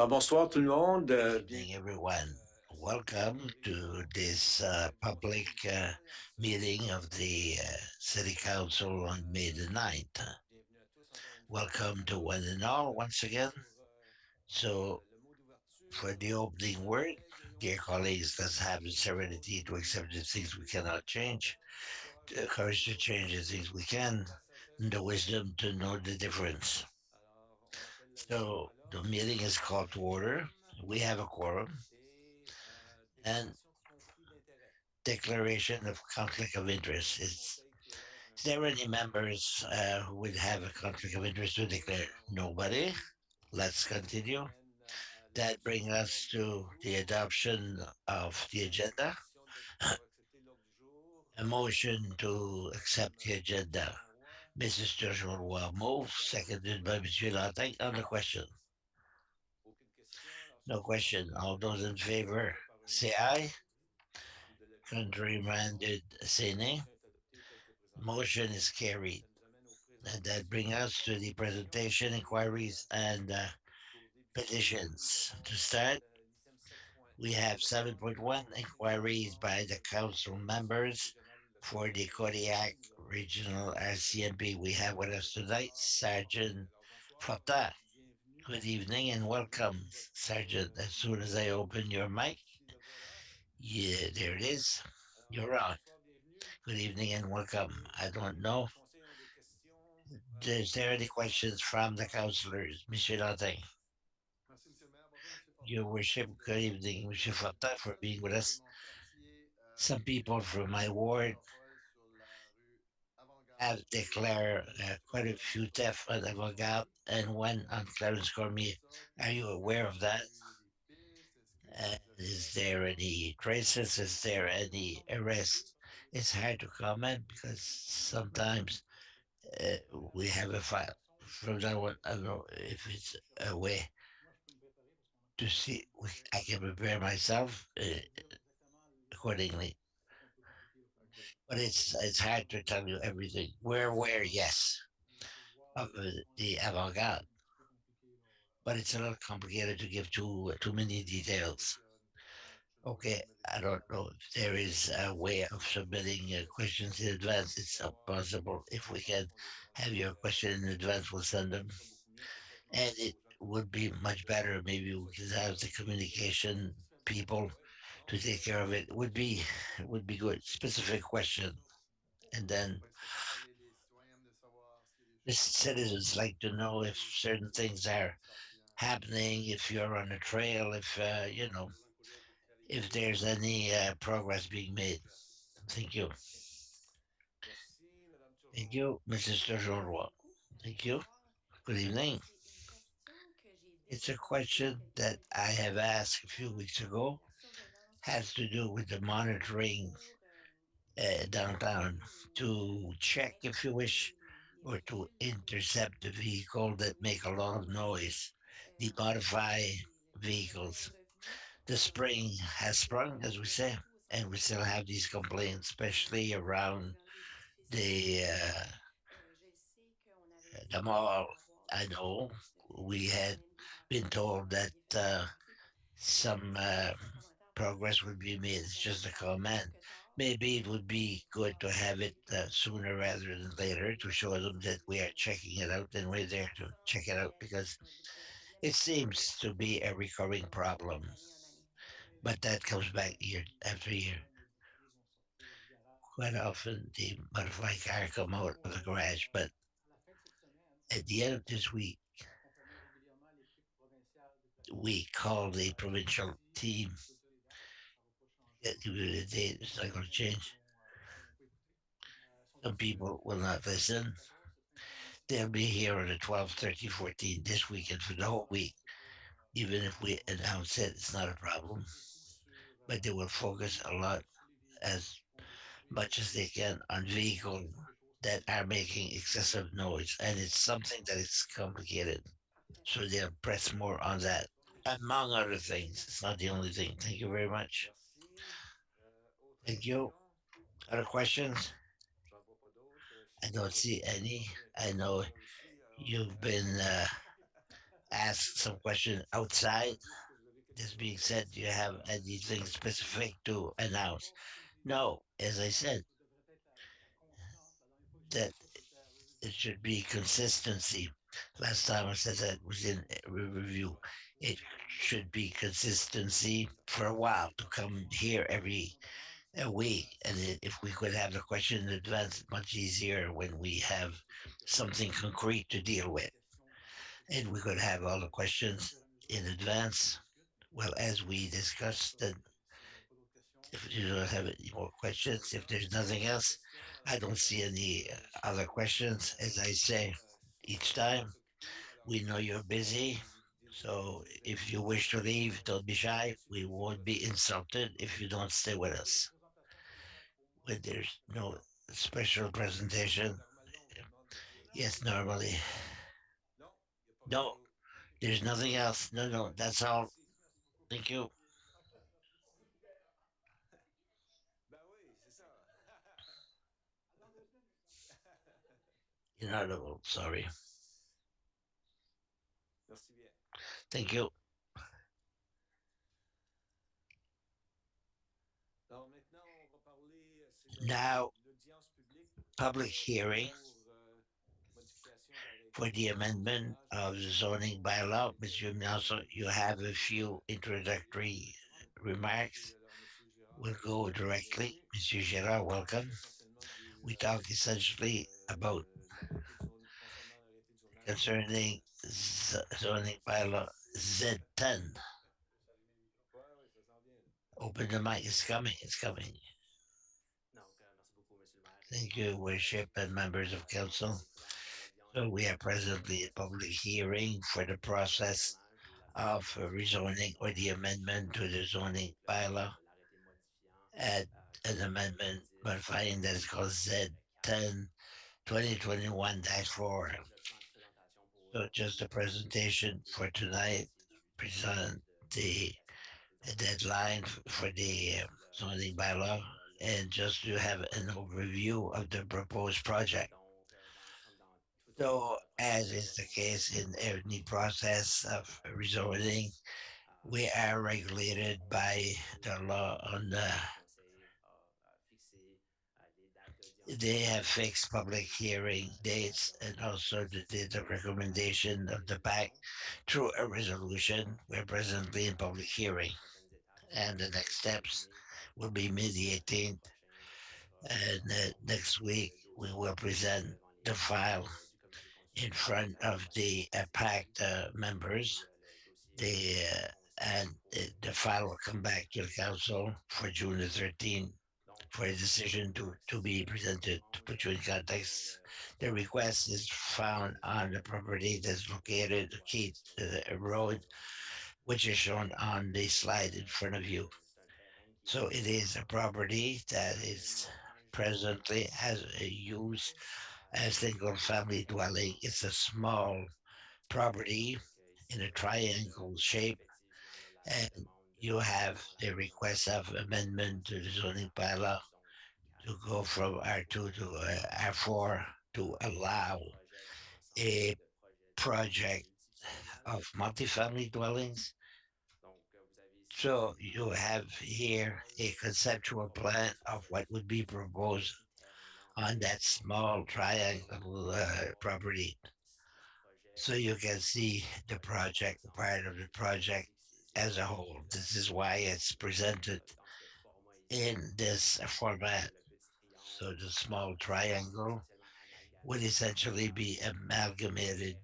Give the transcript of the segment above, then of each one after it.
Bonsoir tout le monde. Evening, everyone. Welcome to this public meeting of the City Council on May the 9th. Welcome to one and all once again. So, for the opening word, dear colleagues, let's have the serenity to accept the things we cannot change, the courage to change the things we can, and the wisdom to know the difference. So, the meeting is called to order. We have a quorum and declaration of conflict of interest. Is there any members who would have a conflict of interest to declare? Nobody. Let's continue. That brings us to the adoption of the agenda. A motion to accept the agenda. Mrs. Joshua moves, seconded by Monsieur Latin on the question. No question. All those in favor say aye. Contrary-minded say nay. Motion is carried. And that brings us to the presentation, inquiries, and petitions. To start, we have 7.1 inquiries by the council members for the Kodiak Regional RCMP. We have with us tonight Sergeant Fata. Good evening and welcome, Sergeant. As soon as I open your mic, yeah, there it is. You're on. Good evening and welcome. I don't know. Is there any questions from the councillors? Monsieur Latin? Your worship, good evening, Monsieur Fata, for being with us. Some people from my ward have declared quite a few thefts on Avogad and one on Clarence Cormier. Are you aware of that? Is there any traces? Is there any arrest? It's hard to comment because sometimes uh, we have a file. From that one, I don't know if it's a way to see. I can prepare myself accordingly, but it's hard to tell you everything. We're aware, yes, of the avant-garde, but it's a little complicated to give too many details. Okay, I don't know if there is a way of submitting questions in advance. It's not possible. If we can have your question in advance, we'll send them. And it would be much better. Maybe we could have the communication people to take care of it. Would be good. Specific question, and then the citizens like to know if certain things are happening, if you're on a trail, if if there's any progress being made. Thank you. Thank you, Mrs. Turgeon. Thank you. Good evening. It's a question that I have asked a few weeks ago. Has to do with the monitoring downtown to check, if you wish, or to intercept the vehicle that make a lot of noise, the modified vehicles. The spring has sprung, as we say, and we still have these complaints, especially around the uh, the mall. I know we had been told that some progress would be made. It's just a comment. Maybe it would be good to have it sooner rather than later to show them that we are checking it out and we're there to check it out because it seems to be a recurring problem. But that comes back year after year. Quite often, the modified car come out of the garage, but at the end of this week, we call the provincial team. Give you the date. It's not going to change. Some people will not listen. They'll be here on the 12th, 13th, 14th this weekend for the whole week. Even if we announce it, it's not a problem. But they will focus a lot, as much as they can, on vehicles that are making excessive noise. And it's something that is complicated. So they'll press more on that, among other things. It's not the only thing. Thank you very much. Thank you. Other questions? I don't see any. I know you've been ask some question outside. This being said, do you have anything specific to announce? No, as I said, that it should be consistency. Last time I said that was in a review. It should be consistency for a while to come here every a week. And if we could have the question in advance, much easier when we have something concrete to deal with. And we could have all the questions in advance. Well, as we discussed, then if you don't have any more questions, if there's nothing else, I don't see any other questions. As I say each time, we know you're busy. So if you wish to leave, don't be shy. We won't be insulted if you don't stay with us. When there's no special presentation, yes, normally. No, there's nothing else. No, no, that's all. Thank you. Inaudible. Sorry. Thank you. Now, public hearing for the amendment of the zoning bylaw. Mr. Nelson, you have a few introductory remarks. We'll go directly. Mr. Gerard, welcome. We talk essentially about concerning zoning bylaw Z10. Open the mic. It's coming. It's coming. Thank you, worship and members of council. So we are presently in public hearing for the process of rezoning or the amendment to the zoning bylaw at an amendment modifying that is called Z10 2021-4. So just a presentation for tonight, present the deadline for the zoning bylaw, and just to have an overview of the proposed project. So, as is the case in any process of rezoning, we are regulated by the law on the. They have fixed public hearing dates and also the date of recommendation of the PAC through a resolution. We're presently in public hearing, and the next steps will be mediating. And next week, we will present the file in front of the PAC members. The file will come back to the council for June the 13th for a decision to be presented. To put you in context, the request is found on the property that's located at Keith Road, which is shown on the slide in front of you. So it is a property that is presently has a use as single family dwelling. It's a small property in a triangle shape, and you have the request of amendment to the zoning bylaw to go from R2 to R4 to allow a project of multifamily dwellings. So you have here a conceptual plan of what would be proposed on that small triangle property. So you can see the project, part of the project as a whole. This is why it's presented in this format. So the small triangle would essentially be amalgamated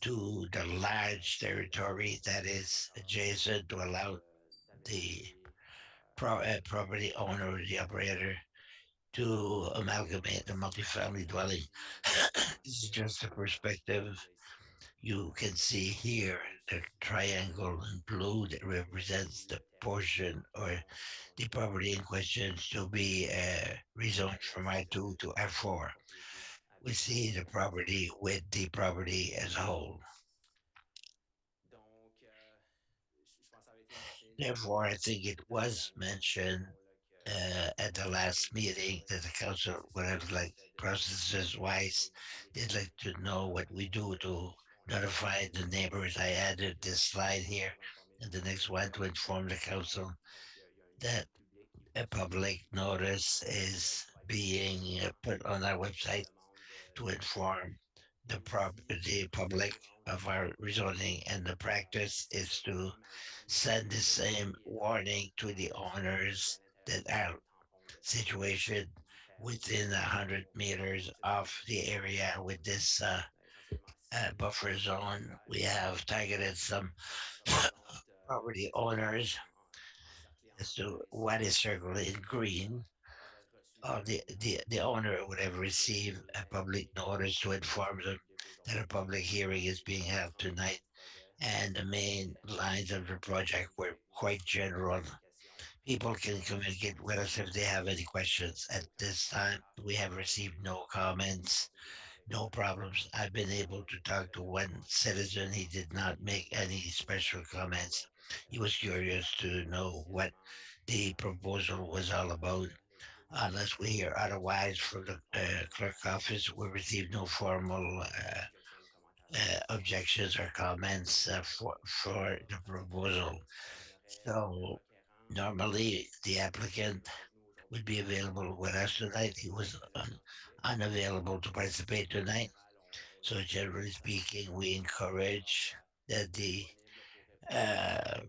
to the large territory that is adjacent to allow the property owner or the operator to amalgamate the multifamily dwelling. This is just a perspective. You can see here the triangle in blue that represents the portion or the property in question to be rezoned from R2 to R4. We see the property with the property as a whole. Therefore, I think it was mentioned at the last meeting that the council would have like processes wise, they'd like to know what we do to notify the neighbors. I added this slide here and the next one to inform the council that a public notice is being put on our website to inform the public of our rezoning, and the practice is to send the same warning to the owners that are situated within 100 meters of the area with this buffer zone. We have targeted some property owners as to what is circled in green. The owner would have received a public notice to inform them that a public hearing is being held tonight, and the main lines of the project were quite general. People can communicate with us if they have any questions. At this time, we have received no comments, no problems. I've been able to talk to one citizen. He did not make any special comments. He was curious to know what the proposal was all about. Unless we hear otherwise from the clerk office, we receive no formal objections or comments for the proposal. So normally the applicant would be available with us tonight. He was unavailable to participate tonight. So generally speaking, we encourage that the uh,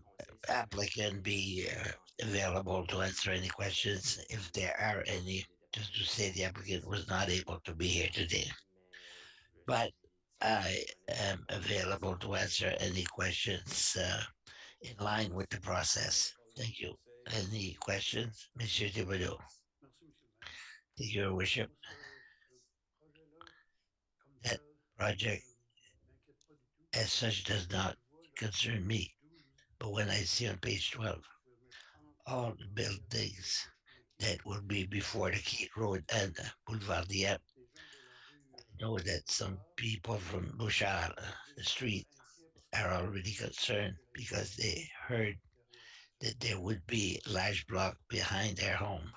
applicant be available to answer any questions if there are any. Just to say the applicant was not able to be here today, but I am available to answer any questions in line with the process. Thank you. Any questions, Monsieur Thibodeau? Merci, Monsieur le maire. Thank you, Your Worship. Moi, ce projet-là, comme That tel, project m'inquiète pas du tout. as such does Quand not je vois là, sur concern page me, 12, but when I see on page 12 je pouvais mettre entre all autres the en relief buildings le quai that will be et before the Key Road and Boulevard Dieppe, les gens de la rue I know that some Bouchard people from Bouchard, the déjà street, inquiets parce are qu'ils ont already peur concerned que les because gens they heard derrière puissent that sauter. there would be large block behind their home.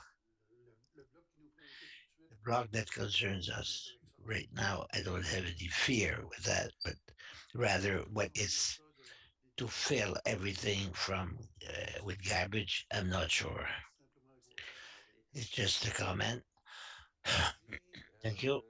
Le bloc qui nous préoccupe tout de suite, The block that j'ai pas concerns de crainte us avec ça. right now, I don't have any fear with that, but rather Est-ce what qu'on a is déjà to d'études fill everything from with garbage. I'm not sure. simplement à cause de ça? It's just a comment. Merci, Thank you,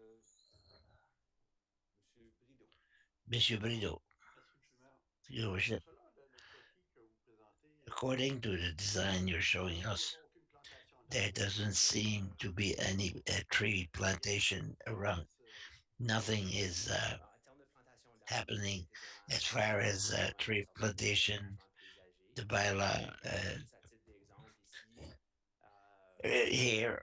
Monsieur Brideau. Monsieur Brideau. Merci, M. le maire. Your worship. Selon le croquis que vous présentez, According to the design you're il showing semble qu'il n'y us, a aucune plantation there d'arbres doesn't seem to be any tree plantation around. Est-ce Nothing is En termes de plantation d'arbres, happening l'arrêté as zonage far prévoit as seulement la tree conservation de plantation. plantes paysager. The bylaw Juste à titre d'exemple ici, here,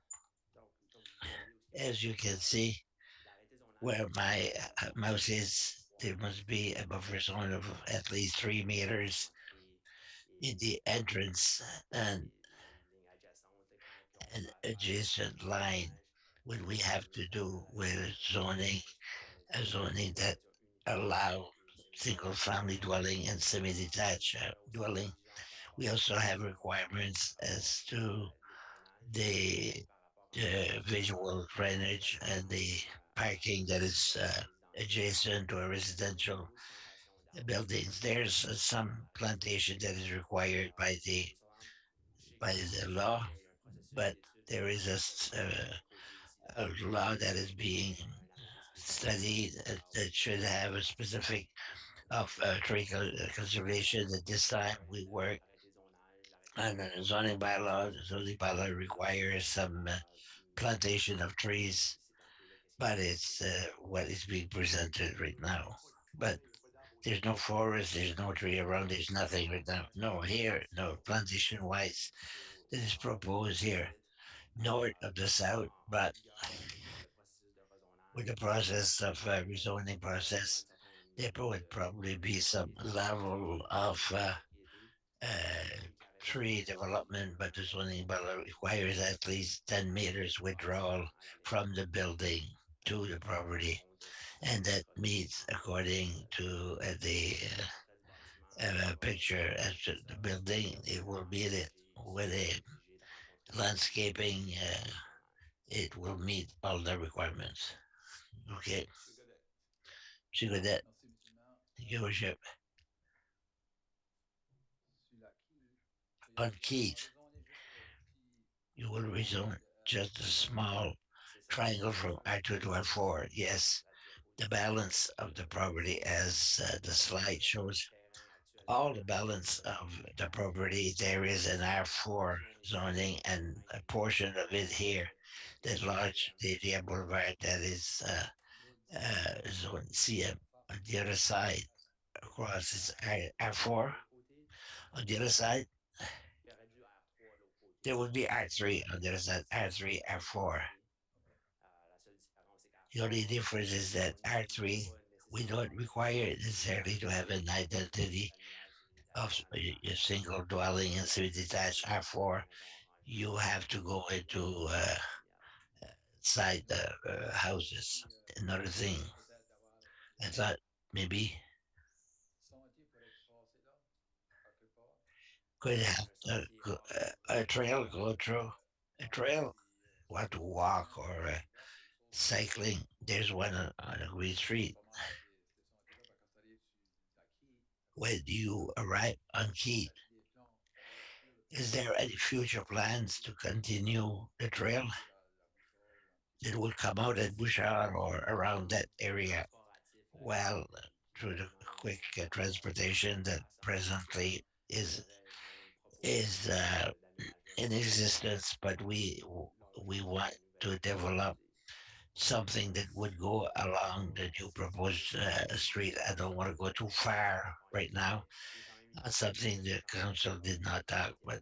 comme vous voyez où ce que je as you montre can là, see, l'arrêté zonage where prévoit my seulement mouse conservation de is, there 3 must mètres be a à buffer zone l'entrée of at least 3 meters l'entrée in et the entrance and les lignes adjacentes là, qui mettent le an couvert par adjacent l'arrêté line zonage. when we Ici, have je veux to juste faire do with la zoning, différence qu'on a a dit zoning that habitation unique allow et single semi-détachée. family dwelling and Je semi-detached veux faire aussi des dwelling. exigences par rapport We à la also have ventilation, requirements par rapport as aussi to à l'écrénage the, et par rapport en fait the visual à drainage and the l'adjacence parking that is à la résidentielle. adjacent to a Est-ce qu'il y a au residential niveau de plantation d'arbres, buildings. There's some la plantation that is required je veux savoir, je sais by que the je comprends law, qu'il y a un processus but d'études there is présentement qui est posé ici a là-dessus. law that is being Un arrêté spécifique studied that qui should prévoit have a la specific conservation. of tree conservation. At this time, we work Arrêté zonage, l'arrêté on zonage a prévoit zoning la bylaw. The conservation zoning de bylaw trees. requires some plantation of trees, Ici, cet enclos-là, qu'est-ce qui est but présenté it's ici? what is being presented right il n'y now. a pas de But forêt, il n'y a pas d'arbres there's autour? no forest, there's no tree around, there's nothing right now. Est-ce que No, vous voyez here, ici no plantation wise that is au nord proposed du here, site, north of the south, en but vigueur avec le processus de with the rezonage ici, process of rezoning il y a process, un certain there niveau would probably be some de level of des propriétés qui arrêtent des tree zonages development, but the zoning bylaw requires at least 10 meters withdrawal particulièrement la from vérité. the building to the Par property. contre, si And on that se retrouve meets en bas du according site, to the l'entrée du bâtiment picture va as être to the conservée, building. It on will va be it exiger with ici, on va a exiger de rencontrer landscaping. l'arrêté de zonage. It will meet all the requirements. Okay, Monsieur Godet. so with that, Merci, Monsieur le maire. Your worship, on Keith, you will resume just a small C'est ça, triangle from ça R2 to R4. Yes, la Dieppe the aussi. balance of the property as the slide L'utilisation du shows. terrain All actuellement the est balance of relativement the limitée. property, there is an R4 Si on estime zoning and qu'un a hectare portion of it here, est that un large CM, DDM Boulevard that is zone CM. On the other side, across is de R4. l'autre côté, On the other side, il y aurait du R3 de l'autre côté. there would be R3. On the other C'est side, c'est pas R3, vraiment R4. défini. La seule différence, c'est The only qu'R3, difference is that on n'exige R3, pas we don't nécessairement require un necessarily to have an logement identity familial of semi-détaché en arrière. a single dwelling and semi-detached. R4, Maison you rangée, have to go into résidence familiale. side houses. Another thing, I thought maybe could have Un sentier a trail go through. A trail, want to walk or cycling. There's one on a green street. When you arrive on Keith, is there any future plans to continue the trail that will come out at Bouchard or around that area? Well, through the quick transportation that presently J'aurais une is proposition d'aménager un in sentier existence, but longé we entre want les nouvelles to develop propriétés. something that would go along the new proposed street. I don't want to go too far right now. Something the council did not talk, but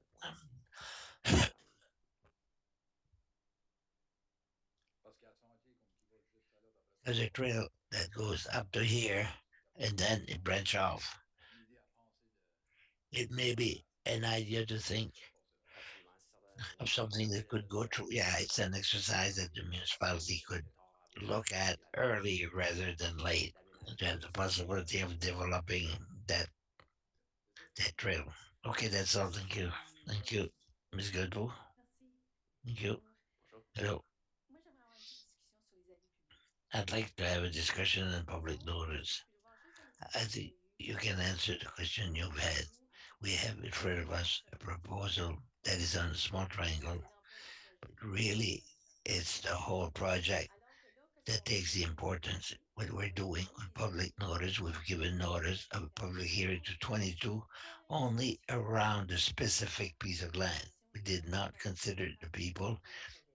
there's a trail that goes up to here and then it branch off. It may be an idea to think Absolument, c'est certain. of Il y a something aussi that le could fait go through. Yeah, it's an exercise that the municipality could plus tard avoir look at également early rather than late. d'aménager There's the ce sentier possibility of developing that that trail. Okay, that's all. Thank you. Thank you, Miss Godbout. Merci. Thank you. Bonjour. Bonjour. Hello. Moi, j'aimerais avoir une petite discussion sur les avis publics. I'd like to have a discussion in public Disons, notice. je vais voir juste une I discussion qu'il y think a eu. you can answer the question you've Devant had. nous, une We have in proposition front of assez us a proposal that is on a small triangle, c'est d'en faire le but projet. really it's the whole project Alors que là, qu'est-ce that qu'on takes fait? the On a importance. demandé What we're à doing tous on les public avis notice, we've given notice of a public hearing to 22 très only spécifiques around a specific piece of land. We did not consider the people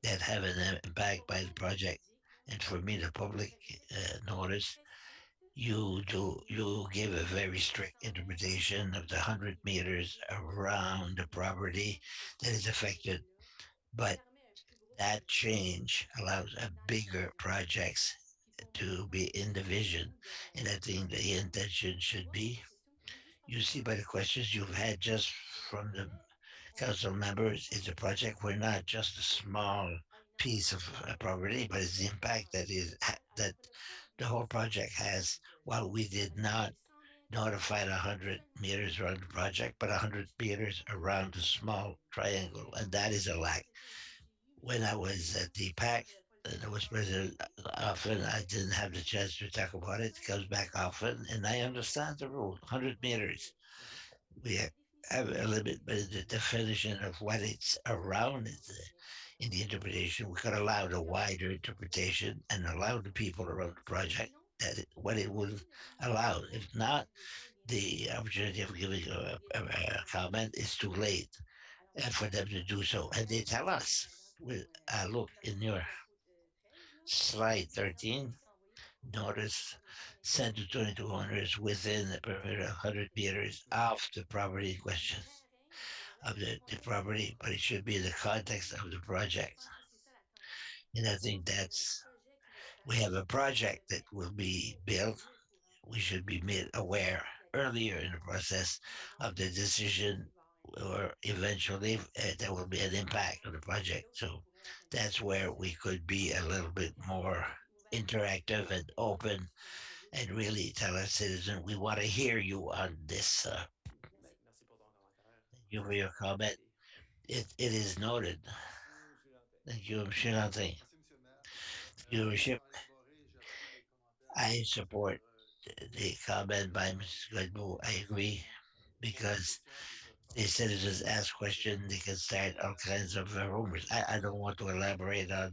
that have an impact pour by the moi, l'avis project. public, là, And for me, the public j'aurais juste une interprétation notice, très stricte you et give a very strict sans être interpretation of the 100 meters around the property L'extension de that ce is affected, projet-là but permet un plus gros that projet change allows a dans les bigger environs. projects Puis pour moi, to quand be c'est in une the vision. question de And I think the intention should moi, j'ai be, une question pour vous, juste par you see rapport by à the ça. questions you've had just C'est le from the projet, council on ne veut members, pas is a juste que project. We're not just a small a une piece of avancée property, but it's the impact that is that alors que le code the dit whole que c'est project 100 has. mètres. While we did Alors que not c'est 100 mètres notify the 100 seulement pour meters around the project, but ce 100 projet. meters Moi, je around trouve the ça small triangle, très and that is a embêtant. lack. C'était aussi suivi, mais When I was at the PAC, and I was president often, I didn't have the chance to talk about it. It comes back often, and I understand the rule 100 meters. Mhm. We have a limit, but the definition of what it's around is in the interpretation. We could allow the wider interpretation and allow the people around the project that what it would allow. If not, the opportunity of giving a comment is too late and for them to do so. And they tell us, look in your slide 13, notice sent to 22 owners within the perimeter of 100 meters of the property in question, of the property, but it should be in the context of the project. And I think that's, we have a project that will be built. We should be made aware earlier in the process of the decision, or eventually there will be an impact on the project. So that's where we could be a little bit more interactive and open and really tell our citizens we want to hear you on this. Merci pour ton commentaire. Thank you Ça for your sera comment. noté. It is noted. Merci, Jules. Thank you, Shinante. Merci, Monsieur le maire. Your Pour worship, élaborer, j'appuie les commentaires I de support Monsieur the comment by Mrs. Goodbo, I agree, Pose des because questions, puis the je citizens vais ask rebondir questions, they là-dessus. can start all kinds of rumors. I don't want to elaborate on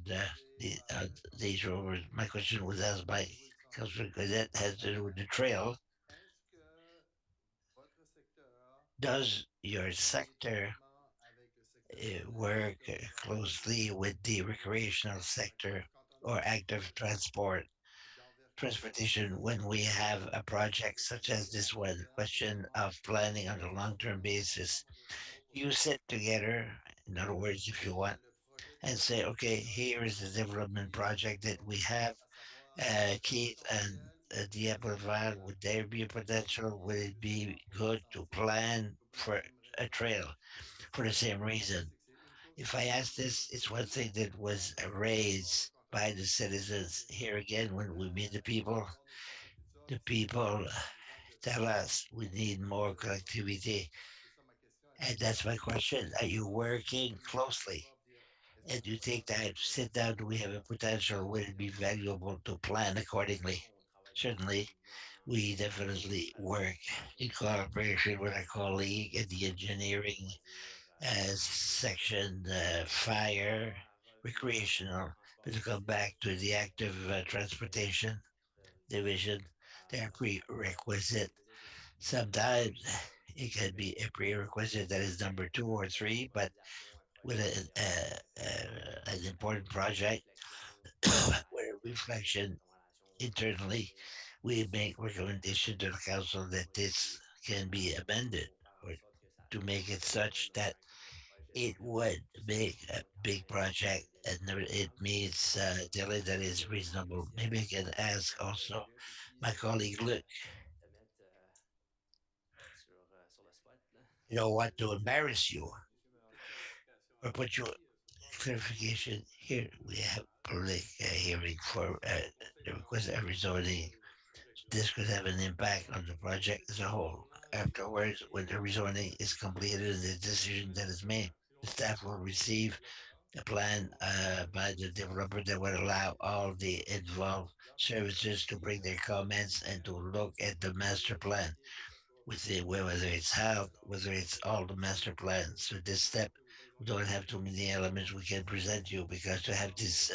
these rumors. My question was asked by Councilor Gazette, has to do with the trail. Est-ce que votre secteur Does your travaille sector étroitement avec le secteur, le work secteur des loisirs closely with the au niveau recreational sector collectif quand on a or un active projet d'envergure transportation when we have a project de such as qualité à this long one? terme, Question justement, of planning on the pour long term travailler basis. ensemble sur nos You projets? sit together, in other words, if you Est-ce que want, le projet de and say, développement okay, qu'on a, here is the justement, development qui est project that we aujourd'hui, have. à savoir le projet Keith and potentiel Dieppe, sectoriel, would there be a potential? Would planifié it be justement pour good to l'extension plan ou for même a trail régionale? for the Ce que same je veux dire, reason? c'est que c'est une chose If qu'on I peut ask communiquer this, aux it's one thing autorités, that voir was qu'est-ce qu'on peut faire raised concrètement by pour the l'extension citizens. des Here rues, again, when we meet the people, avoir nos centres et tout ça, the puis c'est sûr people qu'on a besoin de tell plus us we need more d'observateurs. connectivity. C'est ça ma question. Est-ce que And vous that's my travaillez question. Are you étroitement working puis à closely? savoir dire est-ce qu'il y And a un do you take potentiel time to pour sit down? Do l'extension we have a potential? Would it be sectorielle? valuable to plan C'est sûr que accordingly? on travaille Certainly, collectivement we definitely work in avec collaboration with our les colleague at the services de engineering loisirs, les section, fire, transports en revue, recreational. transport But to come collectif, back to the active très, transportation très division, they are c'est prerequisite. c'est déjà Sometimes it can be mais a prerequisite that is number two or three, but organisation, un with programme qui rejoint an avec important une project réflexion with a avec reflection mettons, relation internally, passée, we si make ça peut recommendation to the council that this can be amended pour faire en or sorte que to ça make it fonctionne such même that quand un projet it d'envergure would est difficile. make a On big travaille dans project un délai and it raisonnable. meets a delay that is reasonable. Aussi, Maybe I can ask j'aimerais also Luc aussi my colleague Luke, te mettre sur le spot. Là. you don't want to embarrass you Monsieur Mélenchon, clarification or put you ici, sur le clarification here. We have public hearing for conseil the de request of l'environnement rezoning. project-là. This could have an impact on the project as a whole. Présentement, Afterwards, when the les rezoning is completed and the decision that is made, the staff will receive a plan by the developer that would allow all the involved services to bring their comments and to look at the master plan with the whether it's health, whether it's all the master plans. So this step, we don't have too many elements we can present you because to have this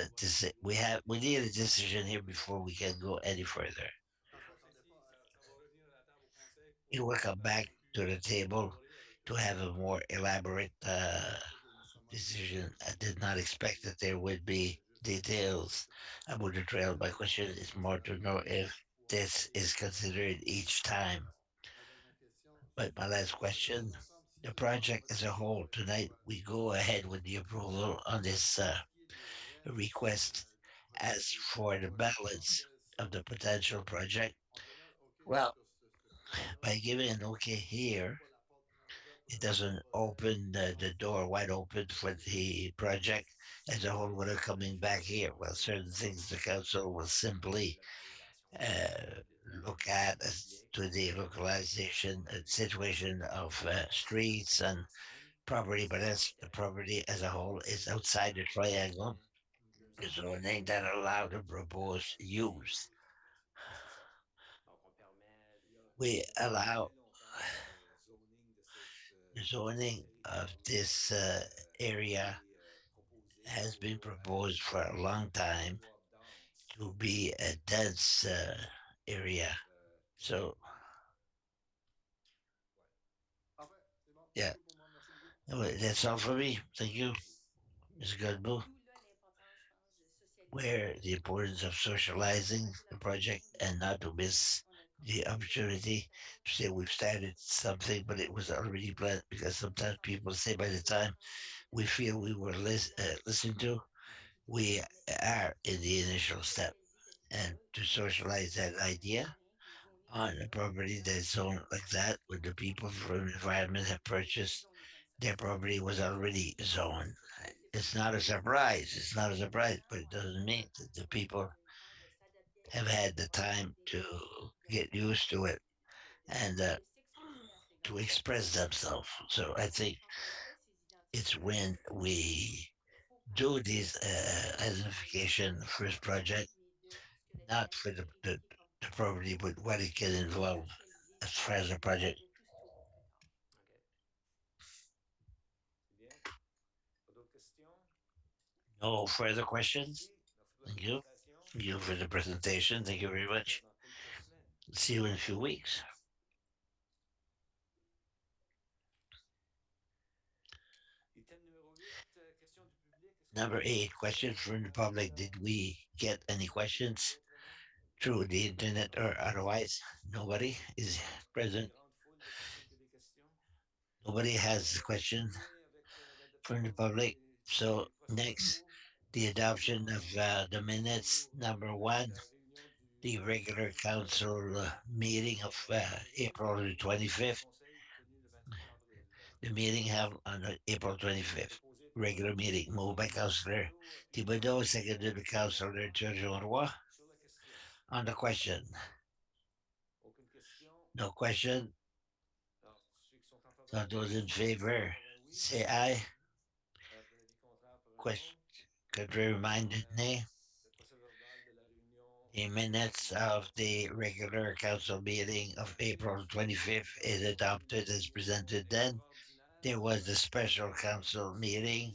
we need a decision here before we can go any further. Dans le fond, ça va revenir à la table au conseil It pour will come back to the table parler avec to have a more elaborate pas de nécessairement decision. I did not décision expect prise that there would be juste details about the trail. My question spécifiquement is more to mentionné know if pour this is considered each time. ma dernière question, But my last on regarde question, ça ensemble si the ça vous tente, project votre as a décision whole, avec mon tonight we approbation. go ahead with the approval on this Pour ce qui est du reste request. du As for the projet, je pense balance que of c'est the potential project, en donnant OK well, sur ce projet-là, by giving an okay on n'ouvre here, pas la porte grande ouverte pour it le reste du doesn't projet open sans the qu'il door wide open y ait for des the project as a whole without coming back ajustements here. Well, potentiels certain things the council will simply Localisation look des at des as biens to the à un localization moment and donné, ça serait situation of de streets regarder and ensemble property, but à as the l'extérieur property as a whole is les outside the différents triangle, zoning zonages that allow the proposed possibles. use. C'est ça. Donc, on permet We de Depuis allow très longtemps, le zoning the de ce zoning of territoire-là this a area été proposé has been avec proposed for a long un time territoire dense. to be a dense area. Alors, So, ouais. Parfait, c'est bon, c'est yeah, tout pour moi. Merci beaucoup. that's all for me. Thank you, Ms. Godbout. D'où là l'importance, je pense, de socialiser Where the importance of socializing pour the l'occasion project de and not to miss on a the commencé quelque chose, opportunity ça to say we've started something, but it was already planned. Because de se sometimes sentir people say by the utile, time d'apprendre aux we feel we États-Unis, were d'apprendre listened to, tout et tout. we Mais are in the initial de step. socialiser cette And idée-là, to puis socialize that sur un idea terrain qui est zoné comme on a ça, property dans that's des zoned like that, endroits where qui the ont été people déjà from the environment have déjà purchased zonés comme ça. their property was already C'est pas zoned. une surprise, c'est It's facile not a de dire surprise. ça, It's mais not a les surprise, gens but it vont avoir doesn't plus mean that the d'attention puis people au temps de s'adapter à have ça, had puis the d'avoir time to de get used to it and de s'exprimer à cet to égard-là. express themselves. So I think Je pense qu'on fait ces it's identifications-là, when puis we il faut quand do même this de identification first project, mais de ce que not l'Internet for a the écrit comme the property, but what it can involve as far as the project. de tout ce plus tard. OK. C'est bien. Pas d'autres questions? No further questions? Merci. Merci pour la Thank you. présentation. Thank you for the presentation. Thank you very On se revoit much. dans quelques semaines. See you in a few weeks. Item numéro 8, question du public. Est-ce qu'on a Number des 8, questions questions from the public. Did we get any Internet ou questions autrement? through the internet or otherwise? Nobody is Une present. grande foule de personnes qui ont des questions. Nobody Alors, has on a va question continuer avec from the l'adoption public. So des next, procès-verbaux the adoption of suivant the minutes. toujours Number 1, la réunion du the regular 25 council meeting of avril April the et ainsi que le 25th. conseil tenu le 28 avril. The meeting held on April 25th. Proposé par Regular meeting M. moved by Councillor Thibodeau, appuyé par Thibodeau, M. seconded by Councillor Turgeon-Roy. Turgeon-Roy. Sur la question. On the question, Aucune question. no question. Alors, ceux qui sont en faveur So de those in l'adoption signifient favor, par un oui. say aye. De l'avis contraire par un Question, non. contrary minded, nay. Le procès-verbal de la réunion The du minutes of 25 the avril regular council meeting of présenté April sous la forme 25th is d'un adopted as réunion presented then. extraordinaire There was the du special council meeting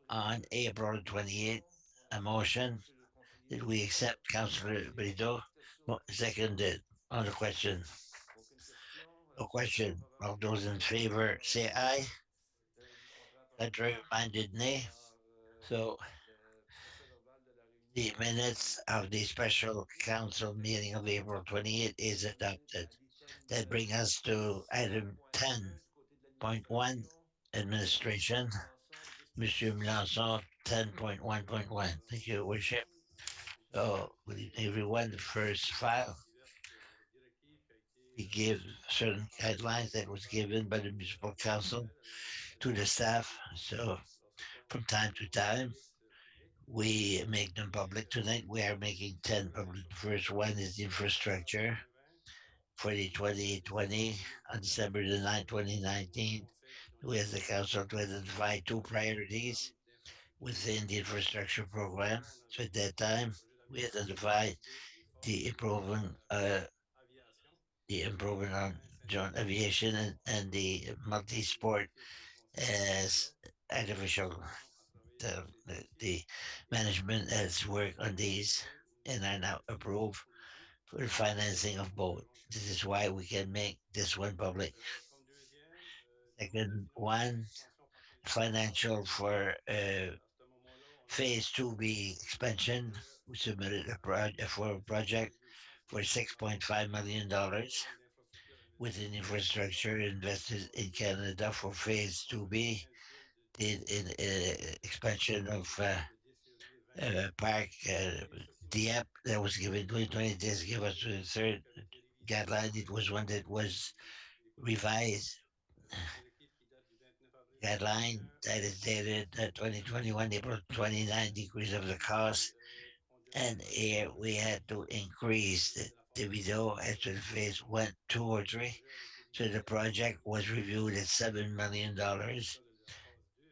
28 on avril. April Motion. 28th. On A accepte, motion. Monsieur le conseiller Did we Brideau. accept Councillor Conseiller Brito? Laporte sur la question. Seconded on the question. Aucune question. No Alors, ceux qui sont en question. faveur de All those in l'adoption signifient favor par un say oui. aye. De l'avis contraire par un Contrary non. minded nay. Alors, So le procès-verbal de la the réunion minutes du of the 28 special avril council est meeting of accepté. April 28th is On est adopted. à l'item That brings us to item 10.1 du côté de 10.1, l'administration. administration. Monsieur Melançon, Monsieur disposition. Melançon, 10.1.1. Thank you, Worship. So, good evening, everyone. The first file, we give certain guidelines that was given by the municipal council to the staff. So, from time to time, we make them public. Tonight, we are making 10 public. The first one is the infrastructure for the 2020 on December the 9th, 2019. We as the council to identify two priorities within the infrastructure program. So at that time, we identified the improvement, uh, the improvement on joint aviation and the multi-sport as artificial. The management has worked on these and are now approved for the financing of both. This is why we can make this one public. Second one, financial for Phase 2B expansion. We submitted for a project for $6.5 million within infrastructure invested in Canada for Phase 2B. The expansion of Park Dieppe that was given 2020. This gave us the third guideline. It was one that was revised guideline that is dated 2021 April 29, decrease of the cost. And here we had to increase the video after the phase went 2 or 3. So the project was reviewed at $7 million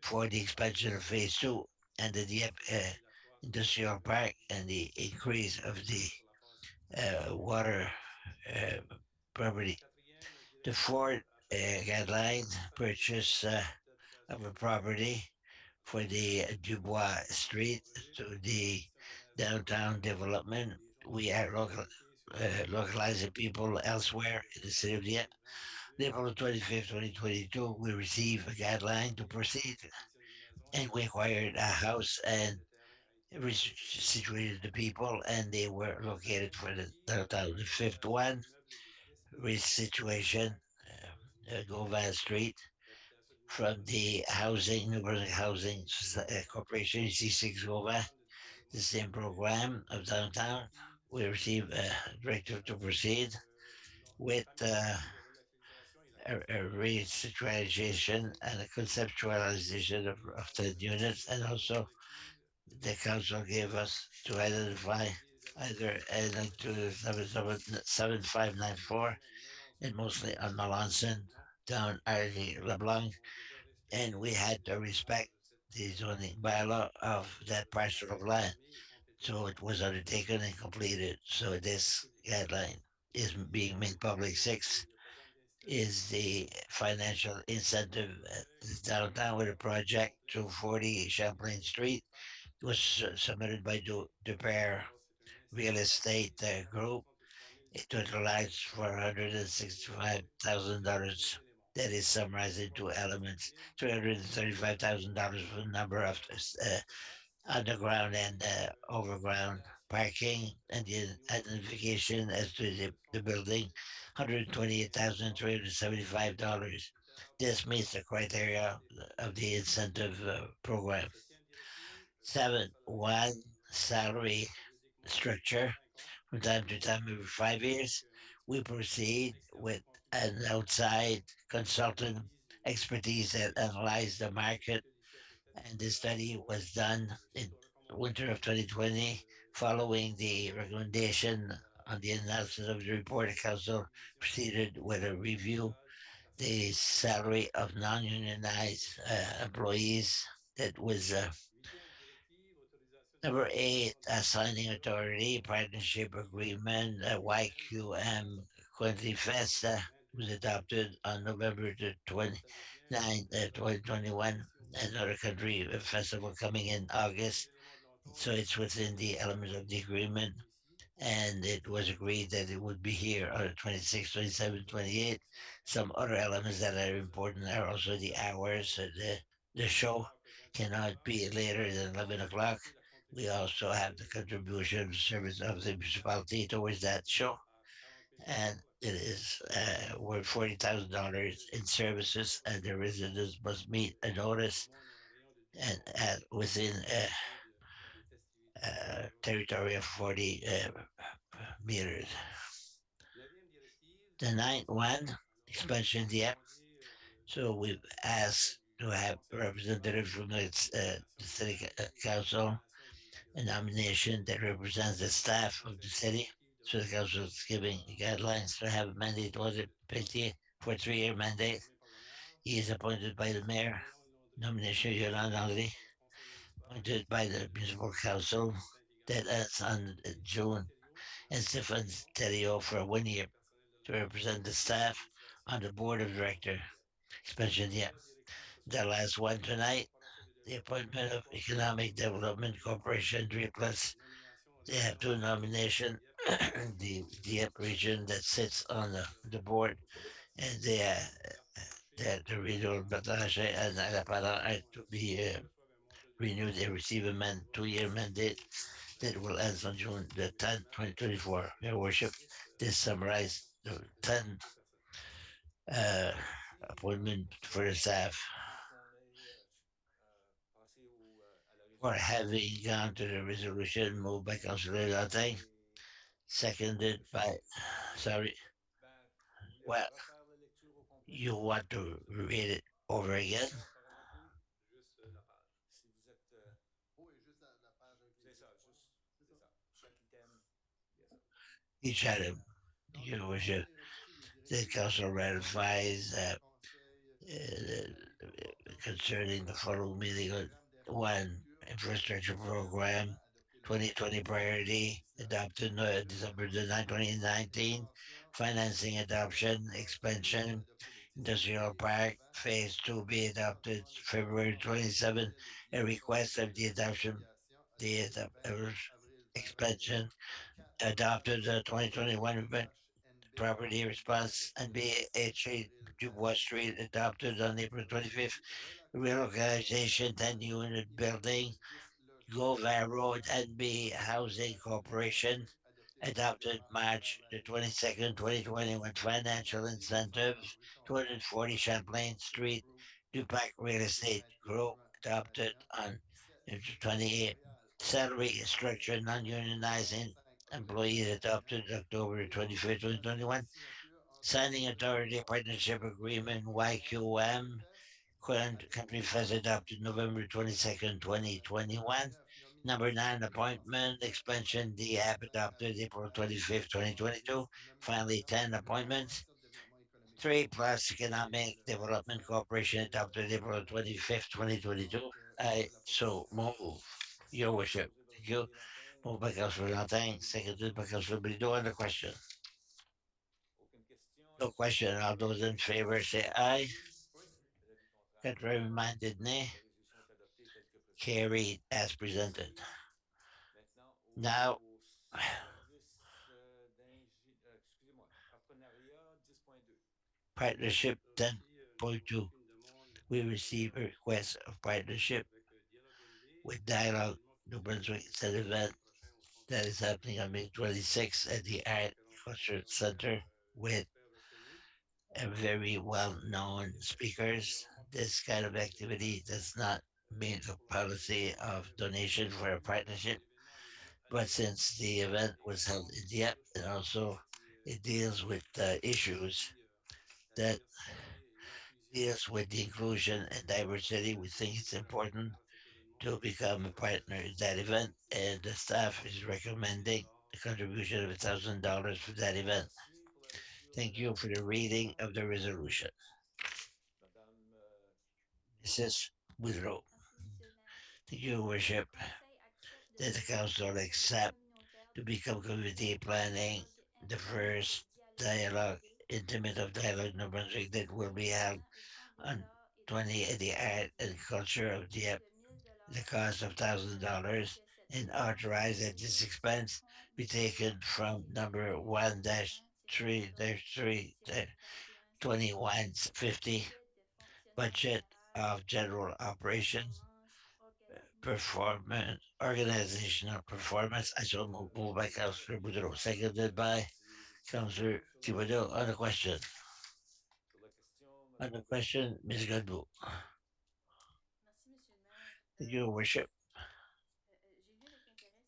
for the expansion of phase 2 and the Dieppe industrial park and the increase of the water uh, property. The fourth guideline purchase of a property for the Dubois Street to the downtown development. We are localizing people elsewhere in the city of Dieppe. April 25th, 2022, we received a guideline to proceed and we acquired a house and situated the people and they were located for the downtown. The fifth one, situation, Govan Street from the housing, New-Brunswick Housing Corporation, C6 Govan, the same program of downtown. We received a directive to proceed with a re-strategization and a conceptualization of the units, and also the council gave us to identify either adding to 7594 and mostly on Melanson down Arlie LeBlanc, and we had to respect the zoning bylaw of that parcel of land. So it was undertaken and completed. So this guideline is being made public. Six is the financial incentive downtown with a project 240 Champlain Street. It was submitted by Dupere Real Estate Group. It totalized $465,000. That is summarized in two elements: $335,000 for the number of underground and overground parking, and the identification as to the building, $128,375. This meets the criteria of the incentive program. Seven, one, salary structure. From time to time, every 5 years, we proceed with an outside consultant expertise that analyze the market, and this study was done in winter of 2020 following the recommendation on the analysis of the report. The council proceeded with a review the salary of non-unionized employees. That was number eight, assigning authority partnership agreement, YQM Quincy Festa was adopted on November the 29th, 2021. Another country festival coming in August. So it's within the elements of the agreement. And it was agreed that it would be here on the 26th, 27th, 28th. Some other elements that are important are also the hours. The show cannot be later than 11 o'clock. We also have the contribution service of the municipality towards that show, and it is worth $40,000 in services, and the residents must meet a notice and within a territory of 40 meters. The ninth one, expansion Dieppe. So we've asked to have representatives from the city council, a nomination that represents the staff of the city. So the council is giving guidelines to have a mandate audit Pelletier for a 3-year mandate. He is appointed by the mayor. Nomination Yolande Henry, appointed by the municipal council. That ends on June. And Stefan Terrio for 1 year to represent the staff on the board of director. Expansion, yeah. The last one tonight, the appointment of Economic Development Corporation 3 Plus. They have two nominations. The Dieppe region that sits on the board, and the regional Batache and Alapara are to be renewed and receive a 2-year mandate that will end on June the 10th, 2024. Your Worship, this summarized the 10 uh, appointment for the staff. For having gone to the resolution moved by Councillor Latin, seconded by, sorry, well, you want to read it over again? Oui, juste la page avec les 10 points. C'est ça. Each item, Donc, Your le Worship, conseil rectifie les the directives council ratifies conseil concerning the following meeting on programme one d'infrastructure infrastructure program récemment adopté le 2020 priority adopted December the 9th, 2019, l'extension financing adoption, expansion, adopté le 10 industrial février park, suivant, phase 2B adopted demande de February financement par 27, appel de a biais request of ordonné the le 10 adoption, application the adopté le 20 avril 2021. expansion, 4 adopted the projet 2021 SHNB property response adopté and le 17 BH8 avril Dubois Street 2021. adopted on April 25th. 7 relatif aux Reorganization 10 réalisations unit building, initiales 10 logements Gova Road vacants NB Housing simplification des Corporation procédures adopté le 10 adopted novembre March the 2021. 22nd, 2021 financial 6 décembre incentives, rue Champlain 240 Champlain Aquatic Street, Group Dupac Real adopté le Estate 21 Group juin adopted 2021. on 7 28. Montréal Salary Aquatic structure non-unionizing 5 avril employees 2021. adopted October 25th, Réorganisation 2021. signature entre Signing le authority partnership agreement Country YQM Fest current avec country first adopted November 22nd, 2021. 9 Number nomination 9 appointment expansion expansion Dieppe the app adopted avec April 13 25th, 2022. 10 Finally, nomination 10 appointments. Commission de développement économique 3 Plus plus adopté Economic le Development 25 Corporation avril adopted April 25th, 2022. donc I la so proposition. move. Your worship. Thank you. Moved by Councilor Lantin, seconded by Councilor Brideau on the question. Aucune question. No question. All those in favor say aye. Contrary minded, nay. La résolution est adoptée telle que présentée. Carried as presented. Maintenant, Now, au service excusez-moi, partenariat 10.2. partnership 10.2. We receive a request of partnership with Dialogue New Brunswick. It's an event that is happening on May 26th at the Art Culture Center with very well-known speakers. This kind of activity does not mean the policy of donation for a partnership, but since the event was held in Dieppe and also it deals with issues that deals with the inclusion and diversity, we think it's important to become a partner in that event, and the staff is recommending a contribution of $1,000 for that event. Merci pour la lecture de Thank la you for the reading of the resolution. Madame Mrs. Woodrow. Merci, Monsieur le maire. Thank you, Worship, Le Conseil accepte de that the devenir Council conseiller accept communautaire to du become premier community planning dialogue the intime de first dialogue dialogue, Ville intimate of Dialogue New Brunswick that will be held situé au Centre des on Arts et des 20 at the Sciences Art and de Culture of le coût Dieppe, de 1000 the dollars cost of et autorise $1,000, que cette and dépense soit authorize that this payée sur le expense compte be numéro taken from number 1-3-20 1-3 2150 budget de fonctionnement budget général of general operations, performance organisationnelle performance, organizational performance. I so moved by Councilor Boudreau, seconded by merci. Councilor Sur la Thibodeau question, on the question. sur la question, On Madame the Godbout. question, Ms. Godbout. Merci, Monsieur le maire. Thank you, Worship. J'ai lu avec intérêt